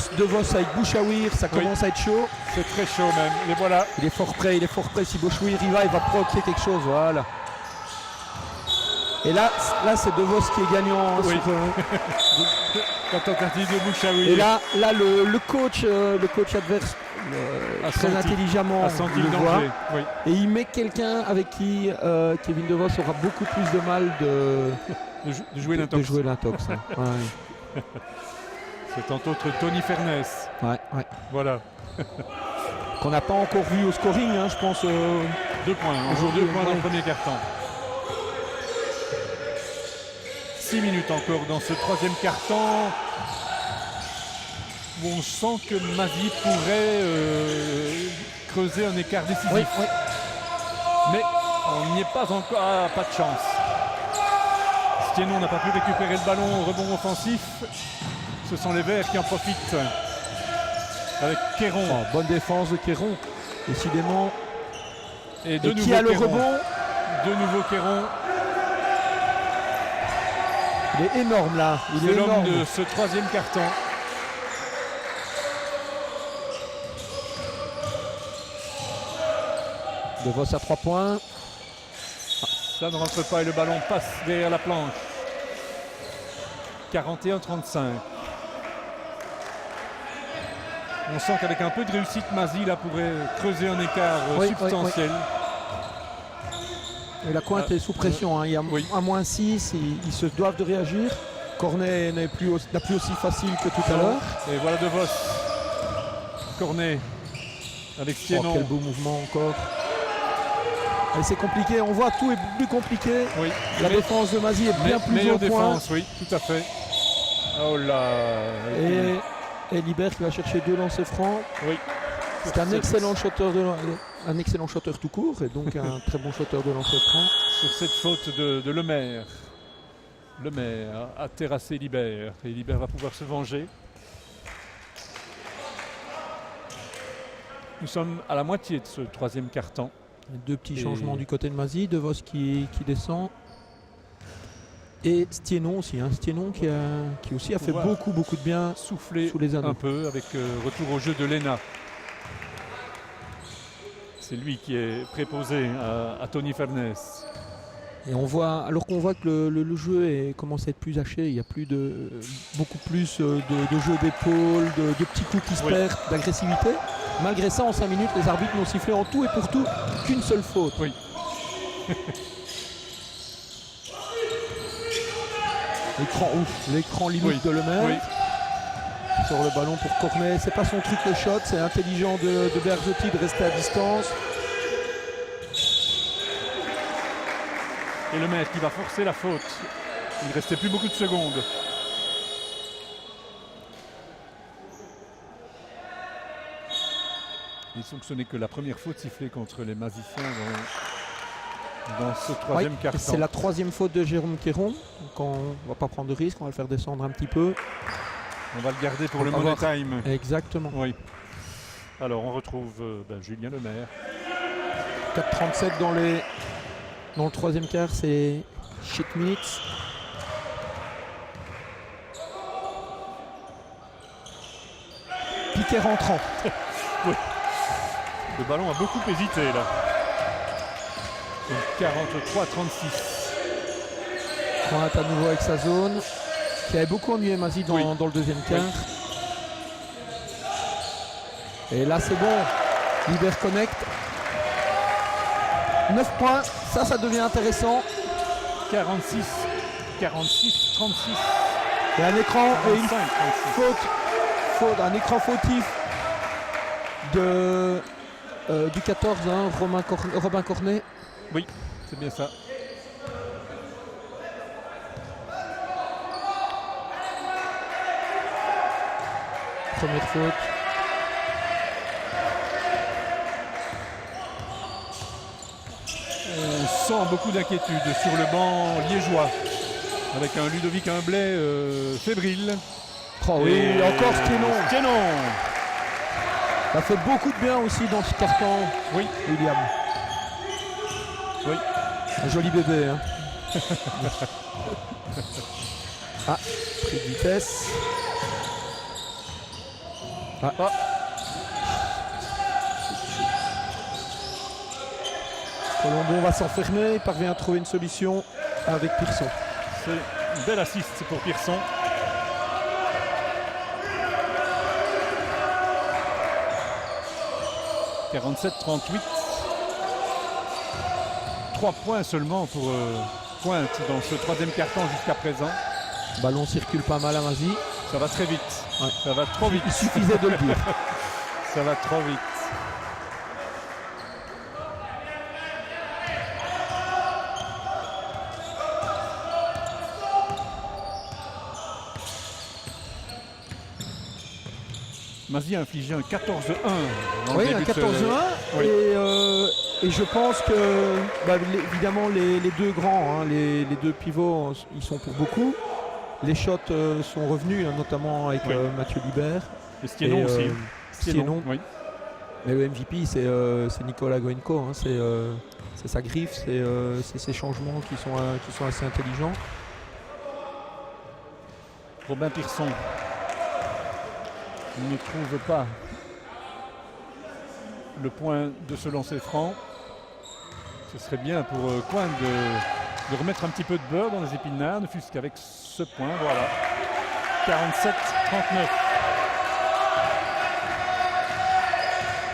avec Bouchawir, ça Oui. commence à être chaud. C'est très chaud même. Et voilà, Il est fort près. Si Bouchawir y va, il va provoquer quelque chose. Voilà. Et là c'est De Vos qui est gagnant. Oui. sur, la tentative de Bouchaoui et là le coach adverse A très senti- intelligemment a senti le le voit. danger. Oui. Et il met quelqu'un avec qui Kevin De Vos aura beaucoup plus de mal De jouer de l'intox. jouer l'intox. hein. Ouais. C'est entre autres Tony Fernès. Ouais. Voilà, Qu'on n'a pas encore vu au scoring, hein, je pense. 2 points. Aujourd'hui, 2 points dans ouais. le premier quart-temps. 6 minutes encore dans ce troisième quart-temps où on sent que Mazis pourrait creuser un écart décisif. Oui. Mais on n'y est pas encore. Ah, pas de chance. Sténon n'a pas pu récupérer le ballon au rebond offensif. Ce sont les Verts qui en profitent. Avec Kéron. Oh, bonne défense de Kéron, décidément. Et Et qui a le Kéron. rebond? De nouveau Kéron. Il est énorme là. Il C'est est l'homme énorme. de ce troisième quart-temps. De Vos à 3 points. Ça ne rentre pas et le ballon passe derrière la planche. 41-35. On sent qu'avec un peu de réussite, Mazis là pourrait creuser un écart Oui, substantiel. Et la Cointe est sous pression. Hein. Il y a oui. un moins 6. Ils se doivent de réagir. Cornet n'a plus aussi facile que tout à l'heure. Et voilà De Vos. Cornet avec Oh, Sténon. quel beau mouvement encore. Et c'est compliqué. On voit tout est plus compliqué. Oui. La défense de Mazis est bien plus meilleure au point. défense, oui, tout à fait. Oh là. Et Libert qui va chercher 2 lancers francs. Oui. C'est un excellent shooter tout court et donc un très bon shooter de lancer franc. Sur cette faute de Lemaire. Lemaire a terrassé Libert et Libert va pouvoir se venger. Nous sommes à la moitié de ce troisième quart-temps. 2 petits Et- changements du côté de Mazis, De Vos qui descend. Et Sténon aussi, hein. Sténon qui aussi a fait Pouvoir beaucoup de bien Souffler sous les anneaux. un peu avec retour au jeu de Lena. C'est lui qui est préposé à Tony Fernès. Et on voit, alors qu'on voit que le jeu commence à être plus haché, il y a beaucoup plus de jeu d'épaule, de petits coups qui se Oui. perdent, d'agressivité. Malgré ça, en 5 minutes, les arbitres n'ont sifflé en tout et pour tout qu'une seule faute. Oui. L'écran limite Oui. de Lemaire. Oui. sur le ballon pour Cornet. C'est pas son truc le shot, c'est intelligent de Berzotti de rester à distance. Et le maire qui va forcer la faute. Il ne restait plus beaucoup de secondes. Disons que ce n'est que la première faute sifflée contre les Maziciens dans ce troisième quart-temps. C'est la troisième faute de Jérôme Quéron. Donc on ne va pas prendre de risque, on va le faire descendre un petit peu. On va le garder pour le money time. Exactement. Oui. Alors on retrouve Julien Lemaire. 4,37 dans le troisième quart, c'est shit minutes. Piquet rentrant. Oui. Le ballon a beaucoup hésité là. Donc 43-36. Pointe à nouveau avec sa zone. Qui avait beaucoup ennuyé Mazie dans le deuxième quart. Oui. Et là c'est bon. Liber Connect. 9 points. Ça devient intéressant. 46, 36. Et un écran 45, et une faute, un écran fautif du 14, hein, Robin Cornet. Oui, c'est bien ça. Première faute. On sent beaucoup d'inquiétude sur le banc liégeois. Avec un Ludovic Humblet fébrile. Oh oui, et encore Sténon. Ça fait beaucoup de bien aussi dans ce carton. Oui. William. Oui. Un joli bébé. Hein. Ah, pris de vitesse. Ah. Colombon va s'enfermer, il parvient à trouver une solution avec Pearson. C'est une belle assist pour Pearson. « 47-38. 3 points seulement pour Pointe dans ce troisième quart-temps jusqu'à présent. Le ballon circule pas mal à Mazie. Ça va très vite. Ouais. Ça va trop vite. Il suffisait de le dire. Ça va trop vite. Mazie a infligé un 14-1. Oui, un 14-1. Oui. Et je pense que, évidemment, les deux grands, hein, les deux pivots, ils sont pour beaucoup. Les shots sont revenus, notamment avec Mathieu Libert. Et Sténon aussi. Sténon. Oui. Mais le MVP, c'est Nicolas Goenko. Hein, c'est sa griffe, c'est ses changements qui sont assez intelligents. Robin Pearson ne trouve pas le point de se lancer franc. Ce serait bien pour Coin de remettre un petit peu de beurre dans les épinards, ne fût-ce qu'avec ce point. Voilà. 47-39.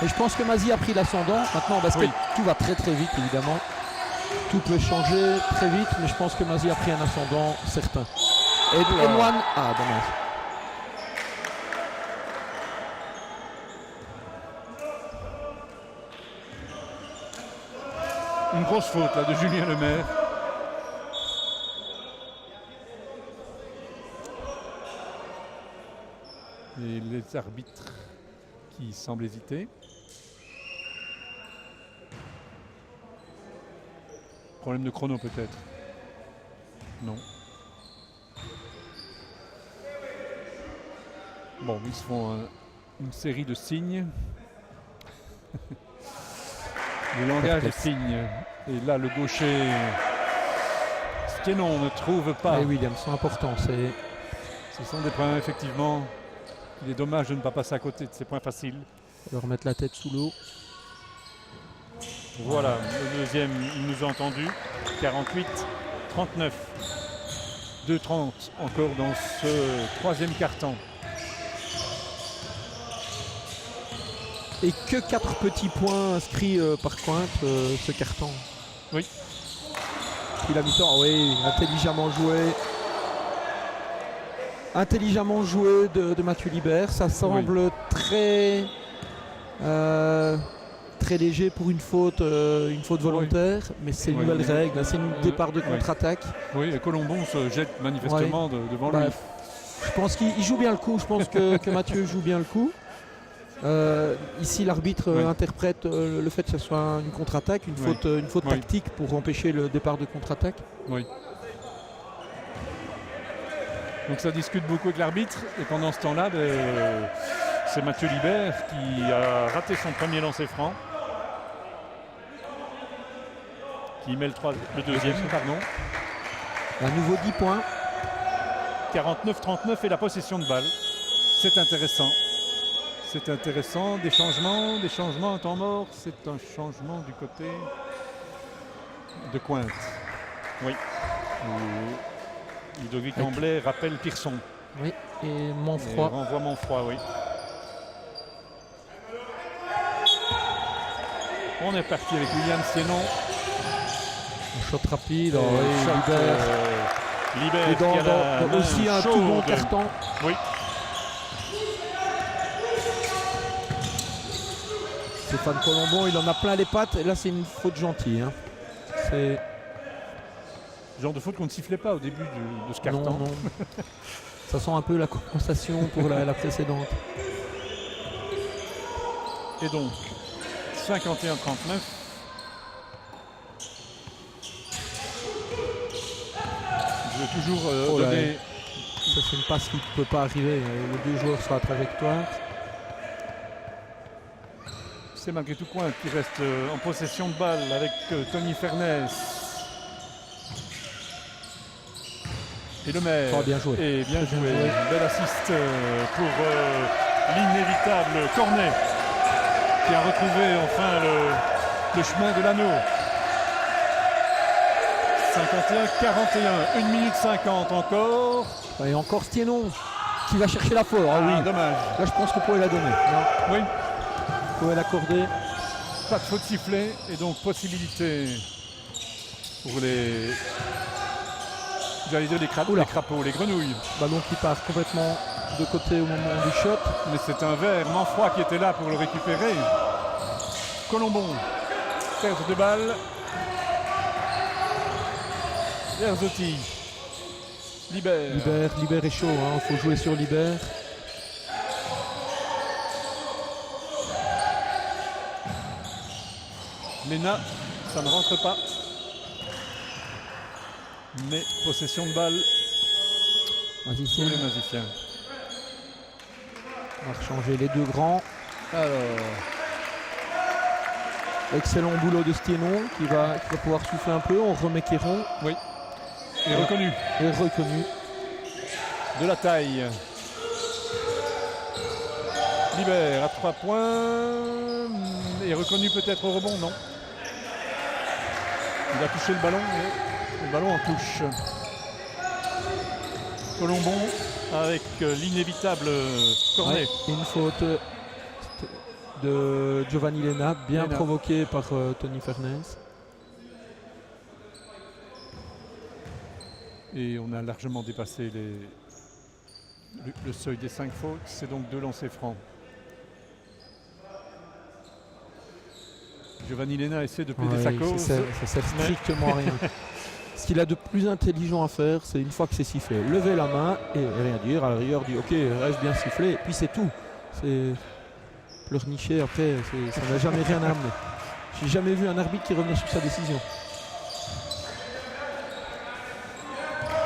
Et je pense que Mazie a pris l'ascendant. Maintenant, parce que tout va très très vite, évidemment. Tout peut changer très vite, mais je pense que Mazie a pris un ascendant certain. Et N1, dommage. Une grosse faute là de Julien Lemaire. Et les arbitres qui semblent hésiter. Problème de chrono peut-être. Non. Bon, ils se font une série de signes. Le langage des signes. Et là, le gaucher, Sténon ne trouve pas. Et Williams sont importants. Ce sont des points, effectivement. Il est dommage de ne pas passer à côté de ces points faciles. On va remettre la tête sous l'eau. Voilà, le deuxième, il nous a entendu. 48-39. 2-30 encore dans ce troisième quart-temps. Et que 4 petits points inscrits par Cointe, ce carton. Oui. Puis la mi-temps, oui, intelligemment joué. intelligemment joué de Mathieu Libert. Ça semble très léger pour une faute volontaire, mais c'est une nouvelle règle. C'est un départ de contre-attaque. Oui, et Colombon se jette manifestement devant lui. Je pense qu'il joue bien le coup. Je pense que Mathieu joue bien le coup. Ici, l'arbitre interprète le fait que ce soit une contre-attaque, une faute tactique pour empêcher le départ de contre-attaque. Oui. Donc ça discute beaucoup avec l'arbitre. Et pendant ce temps-là, c'est Mathieu Libert qui a raté son premier lancer franc. Qui met le deuxième, pardon. À nouveau 10 points. 49-39 et la possession de balle. C'est intéressant. C'est intéressant. Des changements, un temps mort. C'est un changement du côté de Cointe. Oui. Ludovic Amblay rappelle Pearson. Oui, et Monfroy. Renvoie Monfroy, oui. On est parti avec William Sienon. Un shot rapide. Libert et dans aussi un tout bon carton. Oui. Stéphane Colombon, il en a plein les pattes. Et là, c'est une faute gentille. Hein. C'est le genre de faute qu'on ne sifflait pas au début de ce carton. Non. Ça sent un peu la compensation pour la précédente. Et donc, 51-39. Je vais toujours donner... Ça, c'est une passe qui ne peut pas arriver. Les deux joueurs sur la trajectoire. C'est malgré tout Cointe qui reste en possession de balle avec Tony Fernès. Et le maire. Oh, bien joué. Et bien joué. Bel assist pour l'inévitable Cornet qui a retrouvé enfin le chemin de l'anneau. 51-41, 1 minute 50 encore. Et encore Stienon qui va chercher la faute. Oui, dommage. Là, je pense qu'on pourrait la donner. Oui. On pourrait l'accorder. Pas de faute sifflée et donc possibilité pour les... J'allais dire les crapauds, les grenouilles. Ballon qui part complètement de côté au moment du shot. Mais c'est un verre, Manfroy qui était là pour le récupérer. Colombon, perte de balle. Erzotti. Libert est chaud, il faut jouer sur Libert. Mena, ça ne rentre pas. Mais possession de balle pour les magiciens. On va changer les deux grands. Alors, excellent boulot de Stienon qui va pouvoir souffler un peu. On remet Kéron. Oui. Et reconnu. De la taille. Libert à 3 points. Et reconnu peut-être au rebond, non. Il a touché le ballon, mais le ballon en touche. Colombon avec l'inévitable Cornet. Une faute de Giovanni Lena, bien provoquée par Tony Fernès. Et on a largement dépassé le seuil des 5 fautes. C'est donc 2 lancers francs. Giovanni Lena essaie de plaider sa cause. Ça sert strictement à rien. Ce qu'il a de plus intelligent à faire, c'est une fois que c'est sifflé, lever la main et rien dire. À la rigueur, dit ok, reste bien sifflé, et puis c'est tout. C'est pleurnicher après, ça n'a jamais rien amené. J'ai jamais vu un arbitre qui revenait sur sa décision.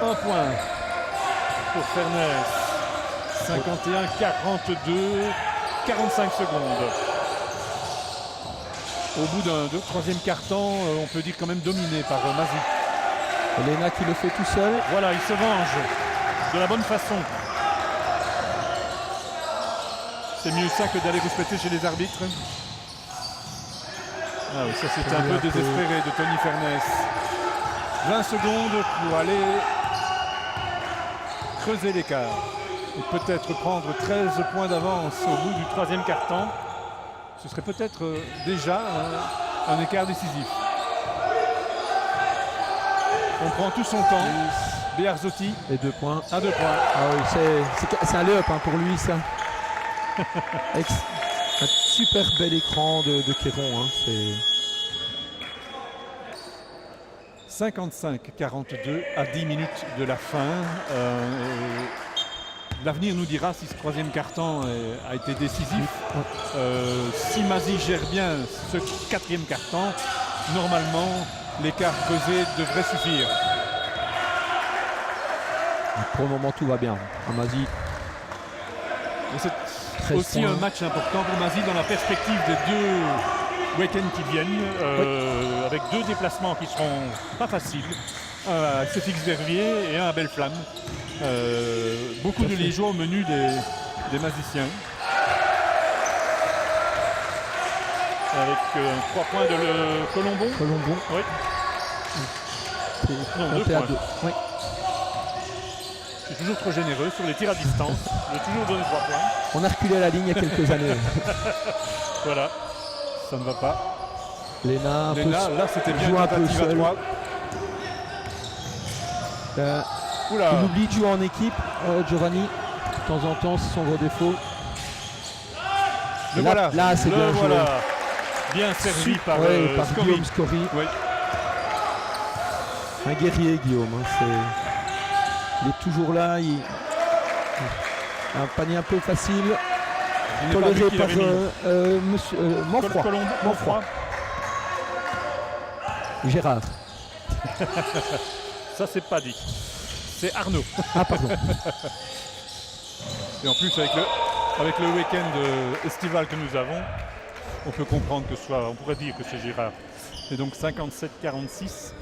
1 point pour Fernès. 51-42, 45 secondes. Au bout d'un troisième quart-temps, on peut dire quand même dominé par Mazy. Lena qui le fait tout seul. Voilà, il se venge de la bonne façon. C'est mieux ça que d'aller respecter chez les arbitres. Ah oui, ça c'était un peu désespéré de Tony Fernès. 20 secondes pour aller creuser l'écart. Et peut-être prendre 13 points d'avance au bout du troisième quart-temps. Ce serait peut-être déjà un écart décisif. On prend tout son temps. Bearzotti. Et 2 points. À 2 points. Ah oui, c'est un lay-up hein, pour lui ça. Avec un super bel écran de Kéron. Hein, 55-42 à 10 minutes de la fin. L'avenir nous dira si ce troisième quart-temps a été décisif. Si Mazis gère bien ce quatrième quart-temps, normalement l'écart creusé devrait suffire. Pour le moment tout va bien. Mazis. C'est aussi un match important pour Mazis dans la perspective des 2 week-ends qui viennent, avec 2 déplacements qui seront pas faciles. Un à Cefix-Verviers et un à Belle-Flamme. Beaucoup de Liégeois au menu des Maziciens. Avec 3 points de Colombon. Oui. Non, 2 points. Oui. Je suis toujours trop généreux sur les tirs à distance. Je vais toujours donner 3 points. On a reculé la ligne il y a quelques années. Voilà. Ça ne va pas. Léna, là c'était bien un peu tentative à seul. 3. Il oublie de jouer en équipe, Giovanni. De temps en temps, c'est son gros défaut. Là c'est bien joué. Bien servi par Guillaume Scory. Oui. Un guerrier, Guillaume. Hein, il est toujours là. Un panier un peu facile. Toléré par Manfroy. Gérard. Ça, c'est pas dit. C'est Arnaud. Ah, pardon. Et en plus, avec le week-end estival que nous avons, on peut comprendre on pourrait dire que c'est Gérard. Et donc 57-46.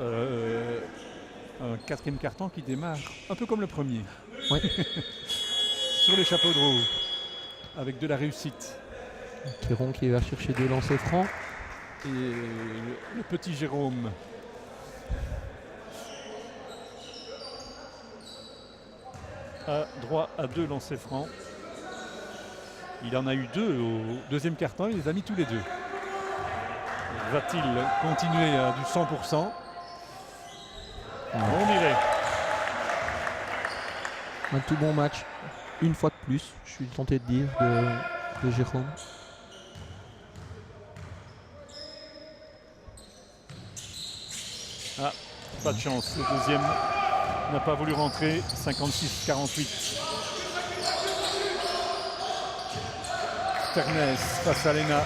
Un quatrième quart-temps qui démarre un peu comme le premier. Oui. Sur les chapeaux de roue, avec de la réussite. Kéron qui va chercher 2 lancers francs. Et le petit Jérôme. A droit à 2 lancers francs. Il en a eu 2 au deuxième quart-temps, il les a mis tous les 2. Va-t-il continuer à du 100%? On dirait. Un tout bon match, une fois de plus, je suis tenté de dire, de Jérôme. Ah, pas de chance, le deuxième n'a pas voulu rentrer, 56-48. Fernès face à Léna.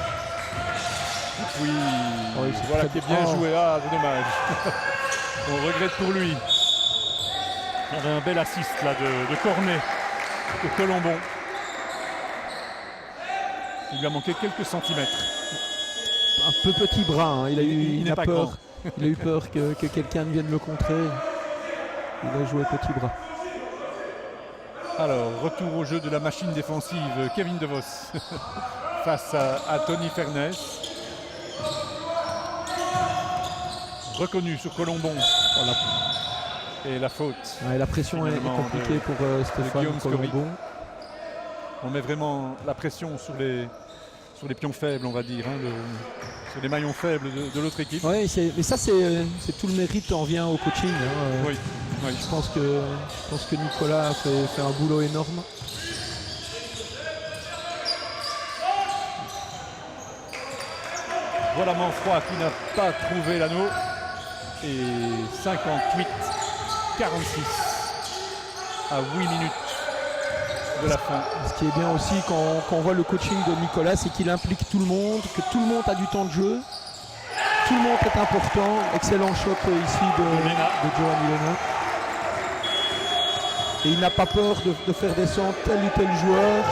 Oui, voilà qui est bien joué. Ah, c'est dommage. On regrette pour lui. Il y avait un bel assist là de Cornet, de Colombon. Il lui a manqué quelques centimètres. Un peu petit bras, hein. Il a peur. Grand. Il a eu peur que quelqu'un vienne le contrer. Il a joué petit bras. Alors, retour au jeu de la machine défensive, Kevin DeVos face à Tony Fernès. Reconnu sur Colombon. Voilà. Et la faute. Ouais, la pression est compliquée pour Stéphane Colombon. On met vraiment la pression sur les pions faibles, on va dire, hein, sur les maillons faibles de l'autre équipe. Oui, mais ça c'est tout le mérite en vient au coaching. Hein. Oui. Je pense que Nicolas a fait un boulot énorme. Voilà Manfroy qui n'a pas trouvé l'anneau. Et 58-46 à 8 minutes de la fin. Ce qui est bien aussi quand on voit le coaching de Nicolas, c'est qu'il implique tout le monde, que tout le monde a du temps de jeu. Tout le monde est important. Excellent choc ici de Giovanni Léna. Et il n'a pas peur de faire descendre tel ou tel joueur.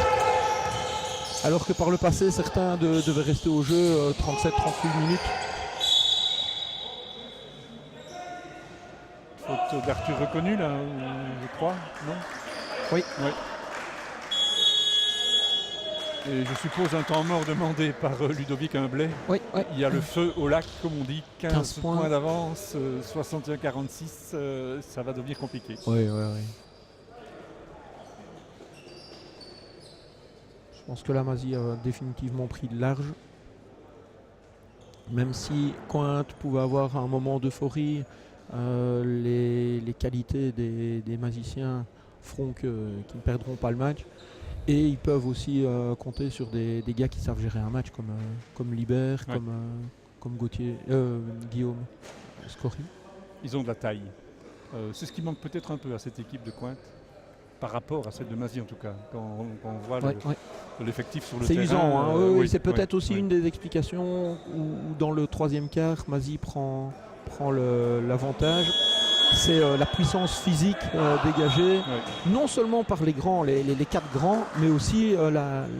Alors que par le passé, certains devaient rester au jeu 37-38 minutes. Faute d'Arthur reconnu là, je crois, non? Oui. Et je suppose un temps mort demandé par Ludovic Humblet. Oui. Il y a le feu au lac, comme on dit, 15 points points d'avance, 61-46, ça va devenir compliqué. Oui. Je pense que la Mazis a définitivement pris de large. Même si Cointe pouvait avoir un moment d'euphorie, Les qualités des magiciens feront qu'ils ne perdront pas le match. Et ils peuvent aussi compter sur des gars qui savent gérer un match comme Libert, Ouais. comme Gauthier, Guillaume Scory. Ils ont de la taille. C'est ce qui manque peut-être un peu à cette équipe de Cointe, par rapport à celle de Mazie en tout cas, quand on voit l'effectif sur le terrain. C'est usant, hein. Oui, c'est peut-être aussi oui. une des explications où dans le troisième quart, Mazie prend l'avantage. C'est la puissance physique dégagée, non seulement par les grands, les 4 grands, mais aussi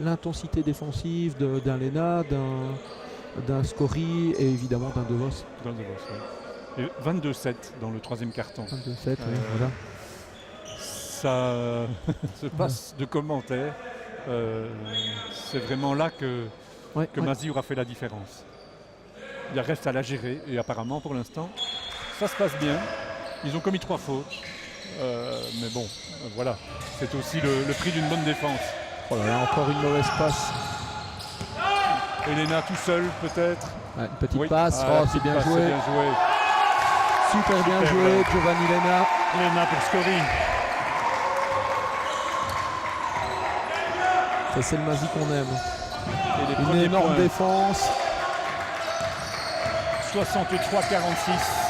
l'intensité défensive d'un Lena, d'un Scory et évidemment d'un De Vos. Et 22-7 dans le troisième carton. 22-7, oui, voilà. Ça se passe de commentaires. C'est vraiment là que Mazie aura fait la différence. Il reste à la gérer et apparemment pour l'instant ça se passe bien. Ils ont commis 3 fautes. Mais bon, voilà. C'est aussi le prix d'une bonne défense. Oh là là, encore une mauvaise passe. Elena tout seul peut-être. Une petite passe. C'est bien joué. C'est bien joué. Super bien joué, Giovanni Lena. Lena pour Scory. Ça, c'est le Mazie qu'on aime. Et une énorme défense. 63-46.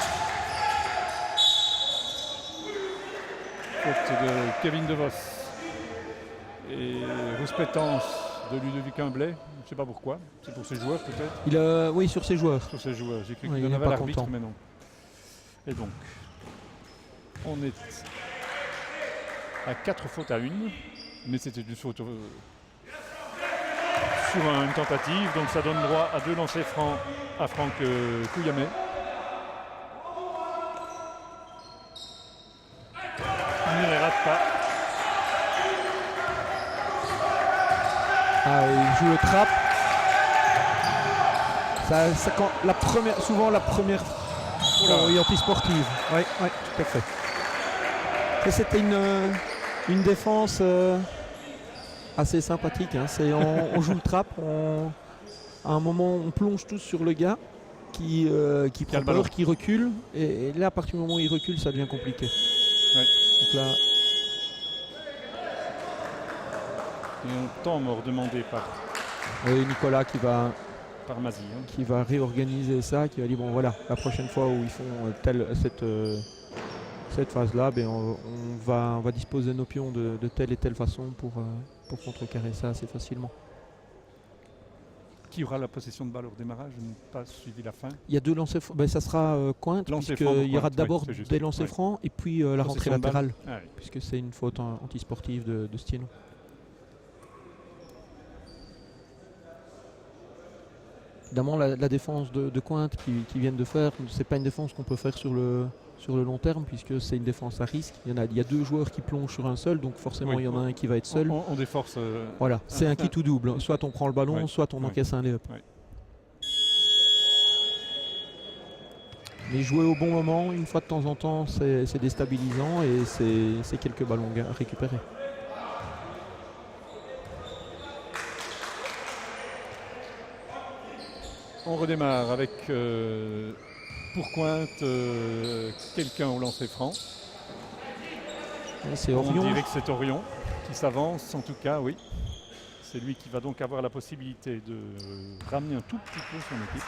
Faute de Kevin De Vos. Et rouspétance de Ludovic Humblet. Je ne sais pas pourquoi. C'est pour ses joueurs peut-être. Oui, sur ses joueurs. Sur ses joueurs. J'ai cru qu'il il en n'est avait pas l'arbitre, content. mais non. Et donc, on est à 4 fautes à 1. Mais c'était une faute sur une tentative. Donc ça donne droit à 2 lancers francs à Franck Kouyamet. Il ne les rate pas. Il joue le trap. Souvent la première anti-sportive. Oui, tout à fait. Et c'était une défense assez sympathique. Hein. On joue le trap. À un moment, on plonge tous sur le gars qui prend peur, qui recule. Et là, à partir du moment où il recule, ça devient compliqué. Ouais. Donc là, et un temps mort demandé par Nicolas par Mazie. Qui va réorganiser ça, qui va dire bon voilà, la prochaine fois où ils font cette phase-là, on va disposer nos pions de telle et telle façon pour contrecarrer ça assez facilement. Qui aura la possession de balle au démarrage? Je n'ai pas suivi la fin. Il y a 2 lancers francs, ça sera Cointe, puisqu'il y aura d'abord des lancers francs et puis la rentrée latérale, puisque c'est une faute antisportive de Stieno. Évidemment, la défense de Cointe qui viennent de faire, c'est pas une défense qu'on peut faire sur le long terme, puisque c'est une défense à risque. Il y a 2 joueurs qui plongent sur un seul, donc forcément il y en a un qui va être seul. On déforce. Voilà, c'est un kit ou double. Soit on prend le ballon, soit on encaisse un lay-up. Mais jouer au bon moment, une fois de temps en temps, c'est déstabilisant et c'est quelques ballons à récupérer. On redémarre avec pour Cointe quelqu'un au lancer franc. C'est Orion. On dirait que c'est Orion qui s'avance, en tout cas, oui. C'est lui qui va donc avoir la possibilité de ramener un tout petit peu son équipe.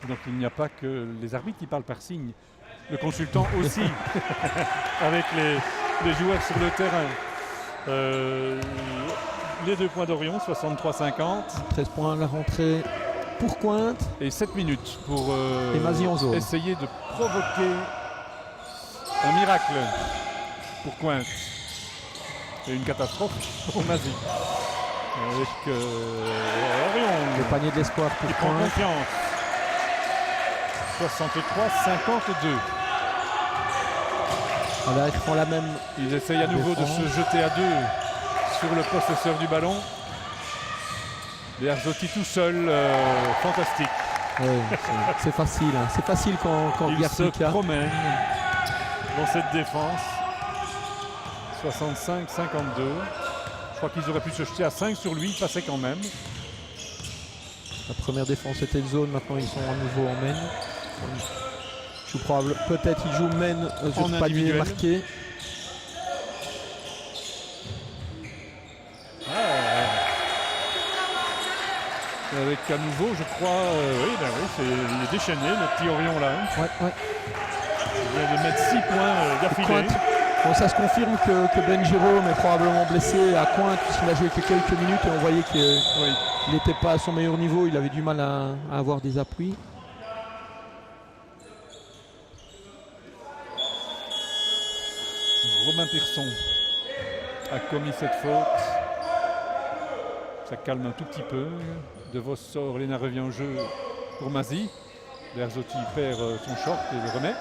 Donc il n'y a pas que les arbitres qui parlent par signe. Le consultant aussi, avec les joueurs sur le terrain. Les 2 points d'Orion, 63-50. 13 points, la rentrée pour Cointe. Et 7 minutes pour essayer de provoquer un miracle pour Cointe. Et une catastrophe pour Mazie. Avec Orion. Le panier de l'espoir pour qui prend Cointe. confiance. 63-52. Voilà, ils font la même. Ils essayent à nouveau de se jeter à 2 sur le possesseur du ballon. Berzotti tout seul, fantastique. Ouais, c'est facile. Hein. C'est facile quand il se promène dans cette défense. 65-52. Je crois qu'ils auraient pu se jeter à 5 sur lui, il passait quand même. La première défense était de zone, maintenant ils sont à nouveau en main. Je suis probable, peut-être ils jouent main sur En panier individuel. marqué. Avec à nouveau, je crois, oui, il est déchaîné, le petit Orion là. Ouais. Il vient de mettre 6 points d'affilée. Cointe. Bon, ça se confirme que Ben Jérôme est probablement blessé à Cointe puisqu'il a joué que quelques minutes et on voyait qu'il n'était pas à son meilleur niveau, il avait du mal à avoir des appuis. Romain Pearson a commis cette faute. Ça calme un tout petit peu. De Vos sort, Léna revient au jeu pour Mazy. Berzotti perd son short et le remet.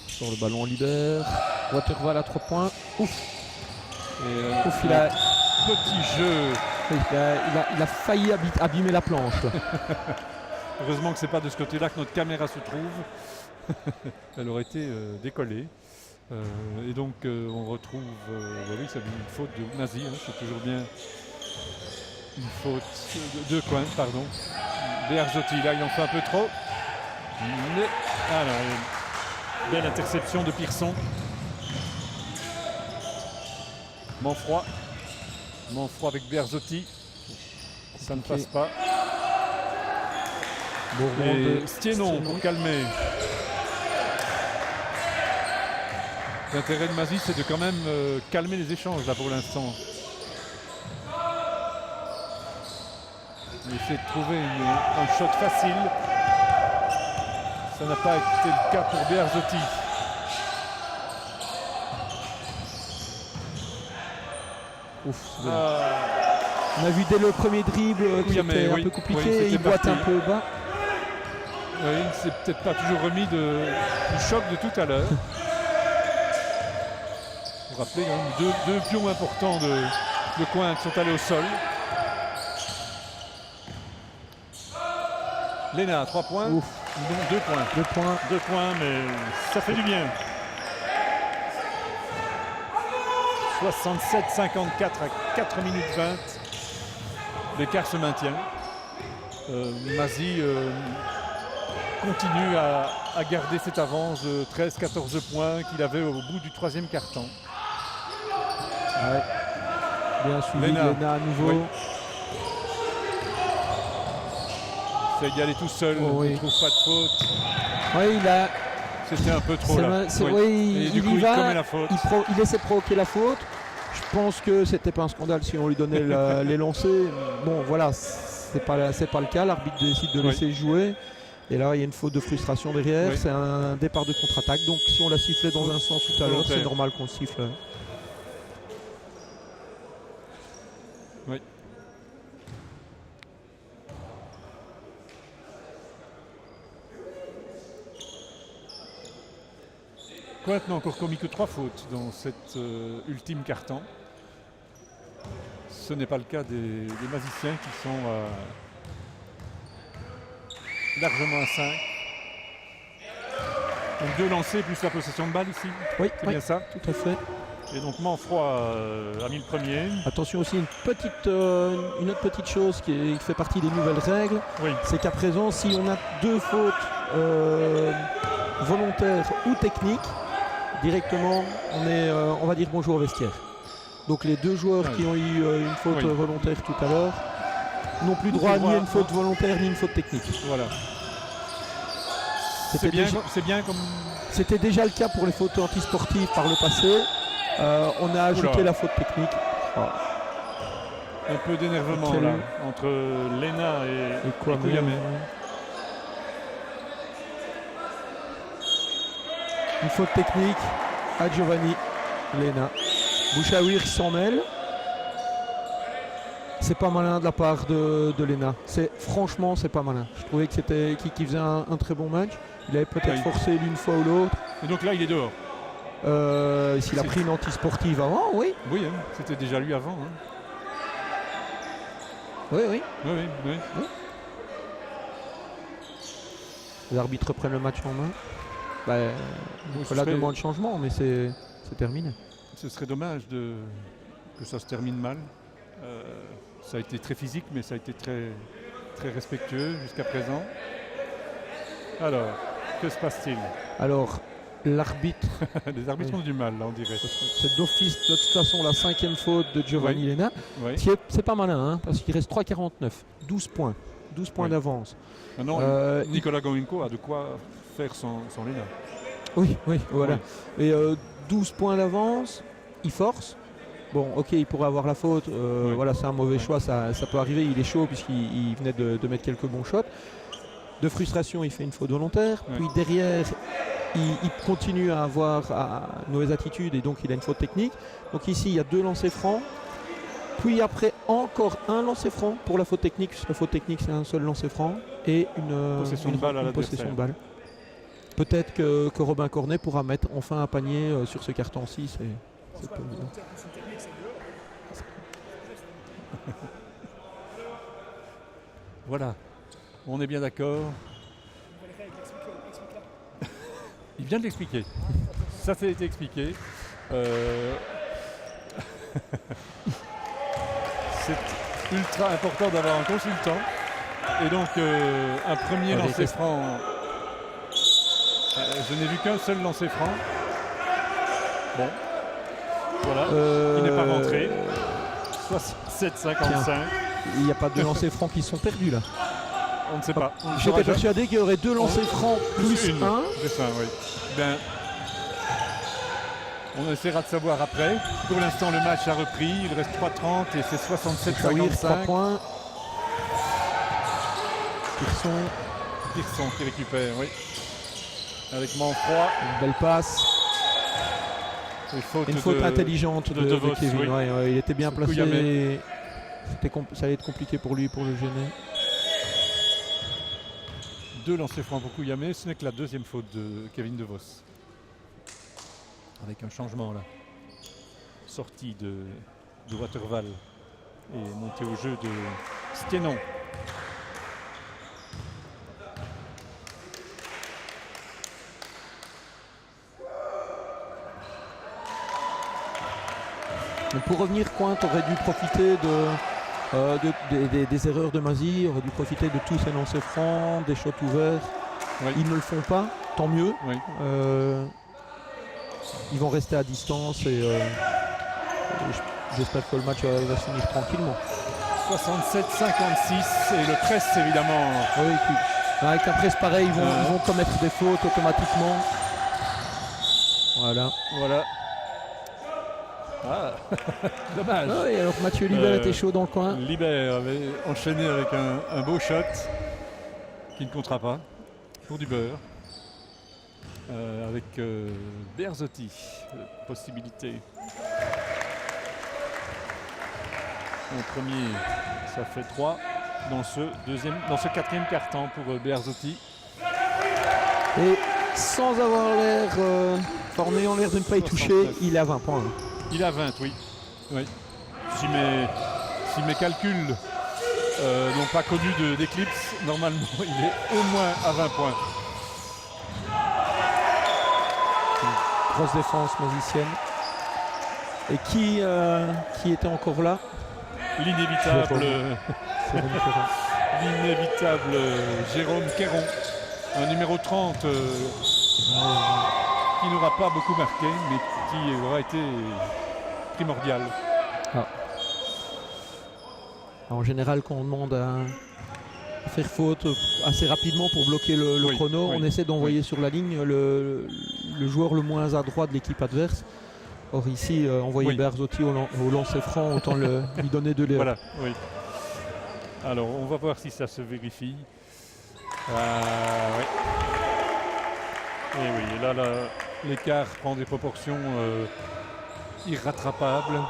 Sur le ballon, on libère. Waterval à 3 points. Ouf. Et, Ouf, il a petit jeu. Il a failli abîmer la planche. Là. Heureusement que c'est pas de ce côté-là que notre caméra se trouve. Elle aurait été décollée. Et donc on retrouve, oui, c'est une faute de Mazy, hein, c'est toujours bien une faute de Cointe, pardon. Berzotti, là il en fait un peu trop. Mais, belle interception de Pearson. Manfroy avec Berzotti. Ça ne passe pas. Et Stienon pour calmer. L'intérêt de Mazy, c'est de quand même calmer les échanges là pour l'instant. Il essaie de trouver un shot facile. Ça n'a pas été le cas pour Berzotti. Ouf, on a vu dès le premier dribble que c'était un peu compliqué, il boite un peu bas. Oui, il ne s'est peut-être pas toujours remis du choc de tout à l'heure. Vous rappelez, hein, deux pions importants de Cointe sont allés au sol. Léna, 3 points. Ouf. Non, 2 points. 2 points. 2 points, mais ça fait du bien. 67-54 à 4 minutes 20. L'écart se maintient. Mazy continue à garder cette avance de 13-14 points qu'il avait au bout du 3e quart-temps. Ouais. Bien suivi, Léna à nouveau. Oui. Il essaie d'y aller tout seul, il ne trouve pas de faute. Oui, c'était un peu trop là. Oui, du coup, il commet la faute. Il essaie de provoquer la faute. Je pense que c'était pas un scandale si on lui donnait les lancers. Bon, voilà, c'est pas le cas. L'arbitre décide de laisser jouer. Et là, il y a une faute de frustration derrière. C'est un départ de contre-attaque. Donc, si on l'a sifflé dans un sens tout à l'heure, c'est normal qu'on le siffle. Oui. Cointe n'a encore commis que 3 fautes dans cet ultime quart-temps. Ce n'est pas le cas des Maziciens qui sont largement à 5. Donc 2 lancers plus la possession de balle ici. Oui, c'est bien ça. Tout à fait. Et donc Manfroy a mis le premier. Attention aussi, une autre petite chose qui fait partie des nouvelles règles, c'est qu'à présent, si on a 2 fautes volontaires ou techniques, directement, on va dire bonjour au vestiaire. Donc les 2 joueurs qui ont eu une faute volontaire tout à l'heure n'ont plus droit ni à une faute volontaire ni une faute technique. Voilà. C'est bien comme... C'était déjà le cas pour les fautes antisportives par le passé. On a ajouté la faute technique. Un peu d'énervement là entre Léna et Kouyamé. Une faute technique à Giovanni Léna. Bouchawir qui s'en mêle. C'est pas malin de la part de Léna. Franchement, c'est pas malin. Je trouvais que c'était qui faisait un très bon match. Il avait peut-être forcé l'une fois ou l'autre. Et donc là, il est dehors. S'il a pris une anti-sportive avant, oui. Oui, hein, c'était déjà lui avant. Hein. Oui. les arbitres prennent le match en main. Nicolas demande changement, mais c'est terminé. Ce serait dommage que ça se termine mal. Ça a été très physique, mais ça a été très, très respectueux jusqu'à présent. Alors, que se passe-t-il? Alors, l'arbitre... Les arbitres ont du mal, là, on dirait. C'est d'office, de toute façon, la 5e faute de Giovanni Lena. Oui. C'est pas malin, hein, parce qu'il reste 3,49. 12 points. 12 points d'avance. Maintenant, Nicolas Goenko a de quoi faire sans Lena. Oui, voilà. Et 12 points d'avance, il force. Bon, ok, il pourrait avoir la faute. Voilà, c'est un mauvais choix, ça peut arriver. Il est chaud puisqu'il venait de mettre quelques bons shots. De frustration, il fait une faute volontaire. Puis derrière, il continue à avoir une mauvaise attitude et donc il a une faute technique. Donc ici, il y a 2 lancers francs. Puis après, encore un lancer franc pour la faute technique. La faute technique, c'est un seul lancer franc. Et une possession de balle. Peut-être que Robin Cornet pourra mettre enfin un panier sur ce carton-ci. C'est pas évident. Voilà, on est bien d'accord. Il vient de l'expliquer. Ça a été expliqué. C'est ultra important d'avoir un consultant. Et donc un premier lancer franc. Je n'ai vu qu'un seul lancer franc. Bon. Voilà. Il n'est pas rentré. 67-55. Il n'y a pas de lancers francs qui sont perdus là. On ne sait pas. J'étais persuadé qu'il y aurait 2 lancers francs plus 1. C'est ça, oui. Ben, on essaiera de savoir après. Pour l'instant, le match a repris. Il reste 3-30 et c'est 67-55. 3 points. Pearson qui récupère, oui. Avec Manfroy. Une belle passe. Une faute intelligente de Kevin. Oui. Ouais, il était bien placé. Ça allait être compliqué pour lui pour le gêner. 2 lancers francs pour Kouyamé. Ce n'est que la 2e faute de Kevin DeVos. Avec un changement là. Sortie de Waterval et montée au jeu de Sténon. Pour revenir, Cointe aurait dû profiter des erreurs de Mazy, aurait dû profiter de tous ses lancers francs, des shots ouverts. Oui. Ils ne le font pas, tant mieux. Oui. Ils vont rester à distance et j'espère que le match va se finir tranquillement. 67-56 et le press évidemment. Oui, avec un press pareil, ils vont commettre des fautes automatiquement. Voilà. Ah, dommage. Ah oui, alors Mathieu Libert était chaud dans le coin. Libert avait enchaîné avec un beau shot qui ne comptera pas pour du beurre. Avec Berzotti, possibilité. Le premier, ça fait 3 dans ce 4e quart-temps pour Berzotti. Et sans avoir l'air, en ayant l'air de ne pas y toucher, il est à 20 points. Il a 20, oui. Si mes calculs n'ont pas connu d'éclipse, normalement il est au moins à 20 points. Une grosse défense musicienne. Et qui était encore là? L'inévitable Jérôme Quéron. Un numéro 30 qui n'aura pas beaucoup marqué, mais qui aura été primordial. En général, quand on demande à faire faute assez rapidement pour bloquer le chrono, on essaie d'envoyer sur la ligne le joueur le moins adroit de l'équipe adverse. Or ici, envoyer Berzotti au lancer franc, autant lui donner de l'air. Voilà, oui. Alors, on va voir si ça se vérifie. Et oui, là, l'écart prend des proportions irrattrapables.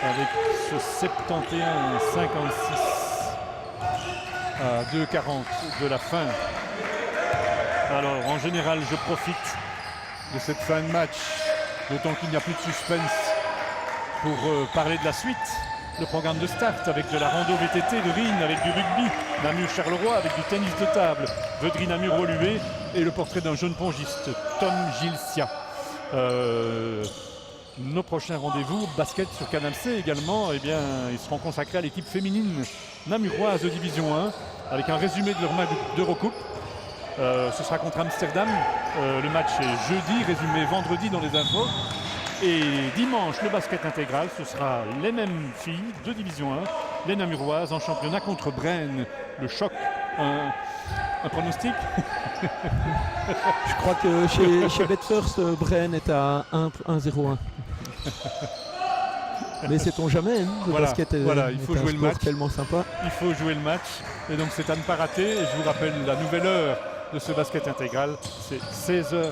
Avec ce 71-56 à 2,40 de la fin. Alors, en général, je profite de cette fin de match, d'autant qu'il n'y a plus de suspense pour parler de la suite. le programme de Start avec de la rando VTT de Rennes, avec du rugby, Namur-Charleroi avec du tennis de table, Veudry Namur-Woluwe et le portrait d'un jeune pongiste, Tom Gilsia. Nos prochains rendez-vous, basket sur Canal C également, eh bien, ils seront consacrés à l'équipe féminine namuroise de Division 1 avec un résumé de leur match d'Eurocoupe. Ce sera contre Amsterdam. Le match est jeudi, résumé vendredi dans les infos. Et dimanche, le basket intégral, ce sera les mêmes filles de Division 1, les Namuroises en championnat contre Braine. Le choc, un pronostic? Je crois que chez Betfirst, Braine est à 1-0-1. Mais sait-on jamais, hein, le basket est, il faut jouer le match. Tellement sympa. Il faut jouer le match. Et donc c'est à ne pas rater. Et je vous rappelle la nouvelle heure de ce basket intégral, c'est 16h15.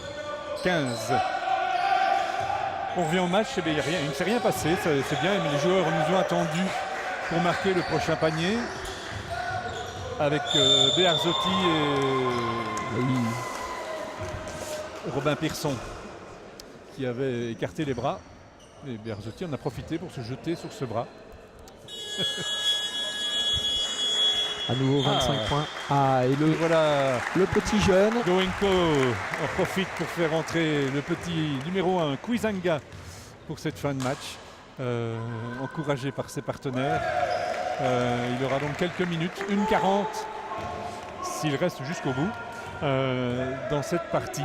On revient au match, il ne s'est rien passé, c'est bien, mais les joueurs nous ont attendus pour marquer le prochain panier avec Bearzotti et Robin Pearson qui avaient écarté les bras. Et Bearzotti en a profité pour se jeter sur ce bras. À nouveau 25 points. Et le petit jeune. Goenko en profite pour faire entrer le petit numéro 1, Kuizanga, pour cette fin de match. Encouragé par ses partenaires. Il aura donc quelques minutes, 1:40, s'il reste jusqu'au bout, dans cette partie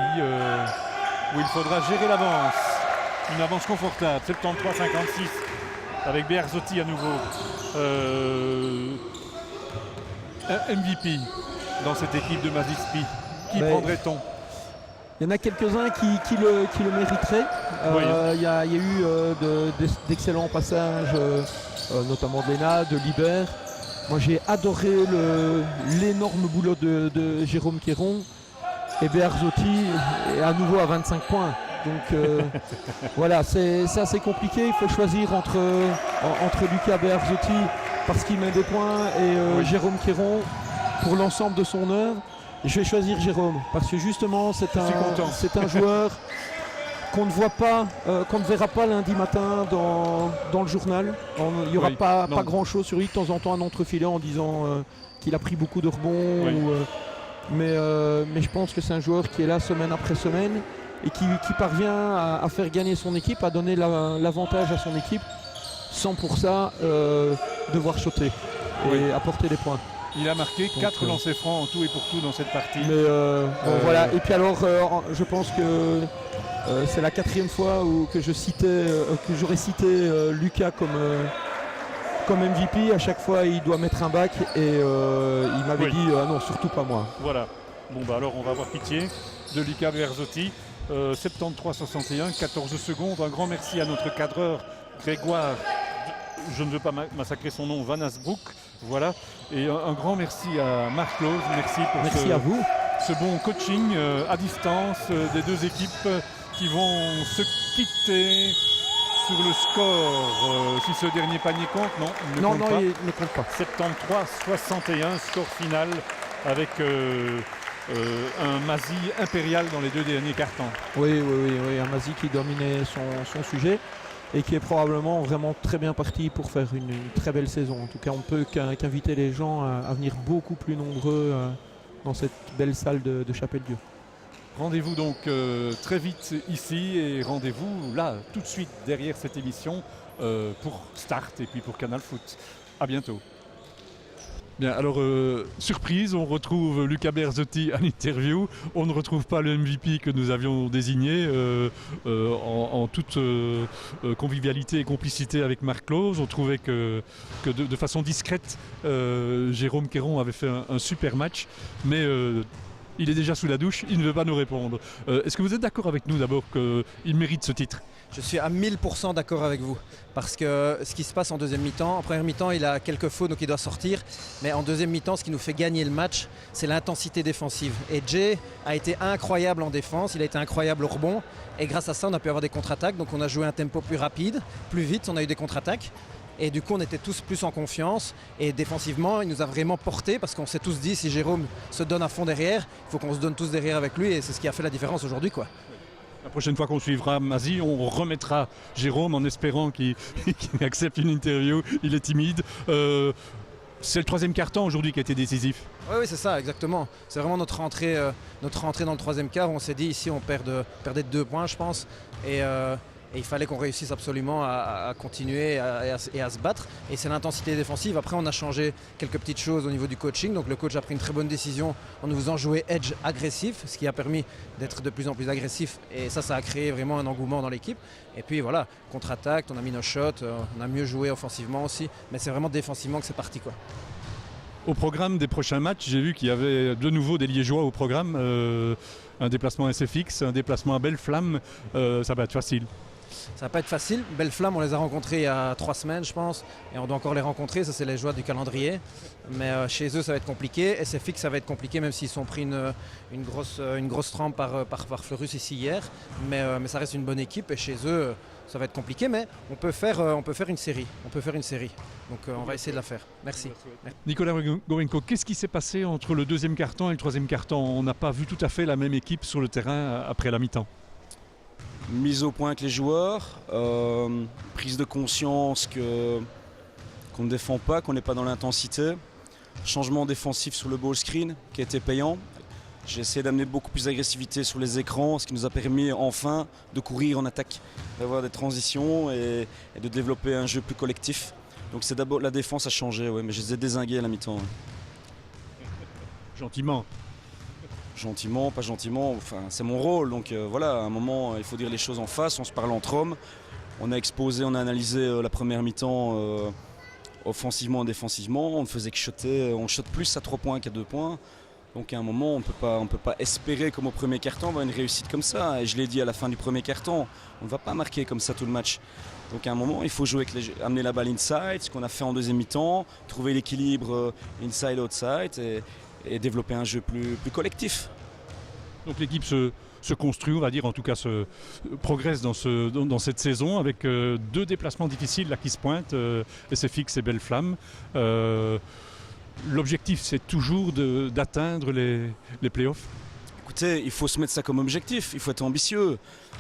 où il faudra gérer l'avance. Une avance confortable, 73-56, avec Bearzotti à nouveau. Un MVP dans cette équipe de Mazispi. Qui prendrait-on? Il y en a quelques-uns qui le mériteraient. Il y a eu d'excellents passages, notamment de Léna, de Libert. Moi j'ai adoré l'énorme boulot de Jérôme Quéron. Et Bearzotti est à nouveau à 25 points. Donc voilà, c'est assez compliqué. Il faut choisir entre Lucas Bearzotti parce qu'il met des points et Jérôme Quéron pour l'ensemble de son œuvre. Je vais choisir Jérôme parce que justement c'est un joueur qu'on ne voit pas, qu'on ne verra pas lundi matin dans le journal. Il n'y aura pas grand chose sur lui. De temps en temps un entrefilet en disant qu'il a pris beaucoup de rebonds. Mais je pense que c'est un joueur qui est là semaine après semaine et qui parvient à faire gagner son équipe, à donner l'avantage à son équipe sans pour ça devoir sauter et apporter des points. Il a marqué 4 lancers francs en tout et pour tout dans cette partie. Voilà. Et puis alors, je pense que c'est la 4e fois que j'aurais cité Lucas comme MVP. À chaque fois, il doit mettre un bac et il m'avait dit non, surtout pas moi. Voilà. Bon, bah alors on va avoir pitié de Lucas Bearzotti. 73-61, 14 secondes. Un grand merci à notre cadreur Grégoire. Je ne veux pas massacrer son nom, Van Asbroek. Voilà. Et un grand merci à Marc Clause. Merci pour à vous. Ce bon coaching à distance des deux équipes qui vont se quitter sur le score. Si ce dernier panier compte, non, il ne compte pas. 73-61, score final avec un Mazy impérial dans les 2 derniers cartons. Oui, un Mazy qui dominait son sujet et qui est probablement vraiment très bien parti pour faire une très belle saison. En tout cas, on ne peut qu'inviter les gens à venir beaucoup plus nombreux dans cette belle salle de Chapelle-Dieu. Rendez-vous donc très vite ici et rendez-vous là, tout de suite derrière cette émission pour Start et puis pour Canal Foot. À bientôt. Bien, alors surprise, on retrouve Lucas Bearzotti à l'interview. On ne retrouve pas le MVP que nous avions désigné en toute convivialité et complicité avec Marc Clause. On trouvait que de façon discrète, Jérôme Quéron avait fait un super match, mais il est déjà sous la douche, il ne veut pas nous répondre. Est-ce que vous êtes d'accord avec nous d'abord qu'il mérite ce titre ? Je suis à 1000% d'accord avec vous, parce que ce qui se passe en deuxième mi-temps, en première mi-temps il a quelques fautes donc il doit sortir, mais en deuxième mi-temps ce qui nous fait gagner le match c'est l'intensité défensive. Et Jay a été incroyable en défense, il a été incroyable au rebond et grâce à ça on a pu avoir des contre-attaques, donc on a joué un tempo plus rapide, plus vite, on a eu des contre-attaques. Et du coup on était tous plus en confiance et défensivement il nous a vraiment porté parce qu'on s'est tous dit si Jérôme se donne à fond derrière, il faut qu'on se donne tous derrière avec lui et c'est ce qui a fait la différence aujourd'hui quoi. La prochaine fois qu'on suivra Mazie, on remettra Jérôme en espérant qu'il accepte une interview. Il est timide. C'est le troisième quart-temps aujourd'hui qui a été décisif. Oui, c'est ça, exactement. C'est vraiment notre rentrée dans le troisième quart. On s'est dit ici on perdait de 2 points, je pense. Et il fallait qu'on réussisse absolument à continuer et à se battre. Et c'est l'intensité défensive. Après, on a changé quelques petites choses au niveau du coaching. Donc le coach a pris une très bonne décision en nous faisant jouer edge agressif, ce qui a permis d'être de plus en plus agressif. Et ça a créé vraiment un engouement dans l'équipe. Et puis voilà, contre-attaque, on a mis nos shots, on a mieux joué offensivement aussi. Mais c'est vraiment défensivement que c'est parti, quoi. Au programme des prochains matchs, j'ai vu qu'il y avait de nouveau des Liégeois au programme. Un déplacement à SFX, un déplacement à Belle-Flamme. Ça va être facile. Ça va pas être facile. Belle Flamme, on les a rencontrés il y a 3 semaines, je pense. Et on doit encore les rencontrer. Ça, c'est les joies du calendrier. Mais chez eux, ça va être compliqué. SFX, ça va être compliqué, même s'ils ont pris une grosse trempe par Fleurus ici hier. Mais ça reste une bonne équipe. Et chez eux, ça va être compliqué. Mais on peut faire une série. Donc on va essayer de la faire. Merci. Nicolas Gorenko, qu'est-ce qui s'est passé entre le deuxième quart-temps et le troisième quart-temps? On n'a pas vu tout à fait la même équipe sur le terrain après la mi-temps. Mise au point avec les joueurs, prise de conscience qu'on ne défend pas, qu'on n'est pas dans l'intensité, changement défensif sur le ball screen qui a été payant. J'ai essayé d'amener beaucoup plus d'agressivité sur les écrans, ce qui nous a permis enfin de courir en attaque, d'avoir des transitions et de développer un jeu plus collectif. Donc c'est d'abord la défense a changé, ouais, mais je les ai dézingués à la mi-temps. Ouais. Gentiment. Gentiment, pas gentiment, enfin, c'est mon rôle, donc voilà, à un moment il faut dire les choses en face, on se parle entre hommes. On a exposé, on a analysé la première mi-temps offensivement et défensivement, on ne faisait que shotter, on shot plus à 3 points qu'à 2 points. Donc à un moment on ne peut pas espérer comme au premier quart-temps avoir une réussite comme ça, et je l'ai dit à la fin du premier quart-temps, on ne va pas marquer comme ça tout le match. Donc à un moment il faut jouer amener la balle inside, ce qu'on a fait en deuxième mi-temps, trouver l'équilibre inside-outside et développer un jeu plus collectif. Donc l'équipe se construit, on va dire, en tout cas se progresse dans cette saison avec 2 déplacements difficiles là, qui se pointent, SFX et Belle-Flamme. L'objectif, c'est toujours d'atteindre les playoffs. Écoutez, il faut se mettre ça comme objectif, il faut être ambitieux.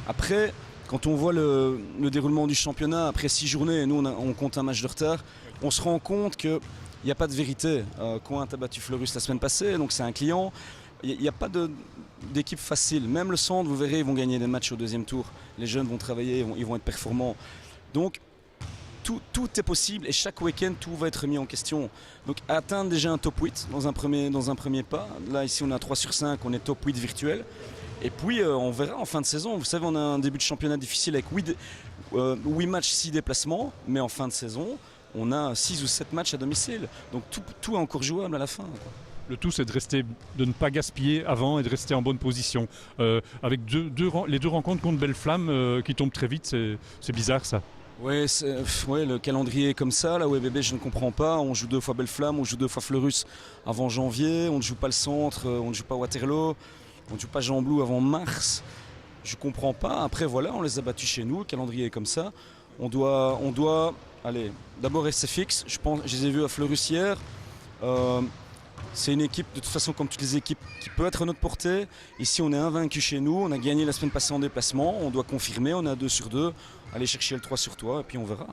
Après, quand on voit le déroulement du championnat, après 6 journées, nous on compte un match de retard, on se rend compte que il n'y a pas de vérité. Coin a battu Fleurus la semaine passée, donc c'est un client. Il n'y a pas d'équipe facile. Même le centre, vous verrez, ils vont gagner des matchs au deuxième tour. Les jeunes vont travailler, ils vont être performants. Donc tout est possible et chaque week-end, tout va être remis en question. Donc atteindre déjà un top 8 dans un premier pas. Là, ici, on a 3 sur 5, on est top 8 virtuel. Et puis, on verra en fin de saison. Vous savez, on a un début de championnat difficile avec 8 matchs, 6 déplacements. Mais en fin de saison, on a 6 ou 7 matchs à domicile. Donc tout est encore jouable à la fin, quoi. Le tout, c'est de ne pas gaspiller avant et de rester en bonne position. Avec les 2 rencontres contre Belle-Flamme qui tombent très vite, c'est bizarre ça. Oui, le calendrier est comme ça. Là, bébé, je ne comprends pas. On joue 2 fois Belle-Flamme, on joue 2 fois Fleurus avant janvier. On ne joue pas le centre, on ne joue pas Waterloo, on ne joue pas Jean-Blou avant mars. Je ne comprends pas. Après, voilà, on les a battus chez nous. Le calendrier est comme ça. On doit allez, d'abord SFX. Je les ai vus à Fleurus hier. C'est une équipe, de toute façon, comme toutes les équipes, qui peut être à notre portée. Ici, on est invaincu chez nous. On a gagné la semaine passée en déplacement. On doit confirmer. On a 2 sur 2. Aller chercher le 3 sur 3 et puis on verra.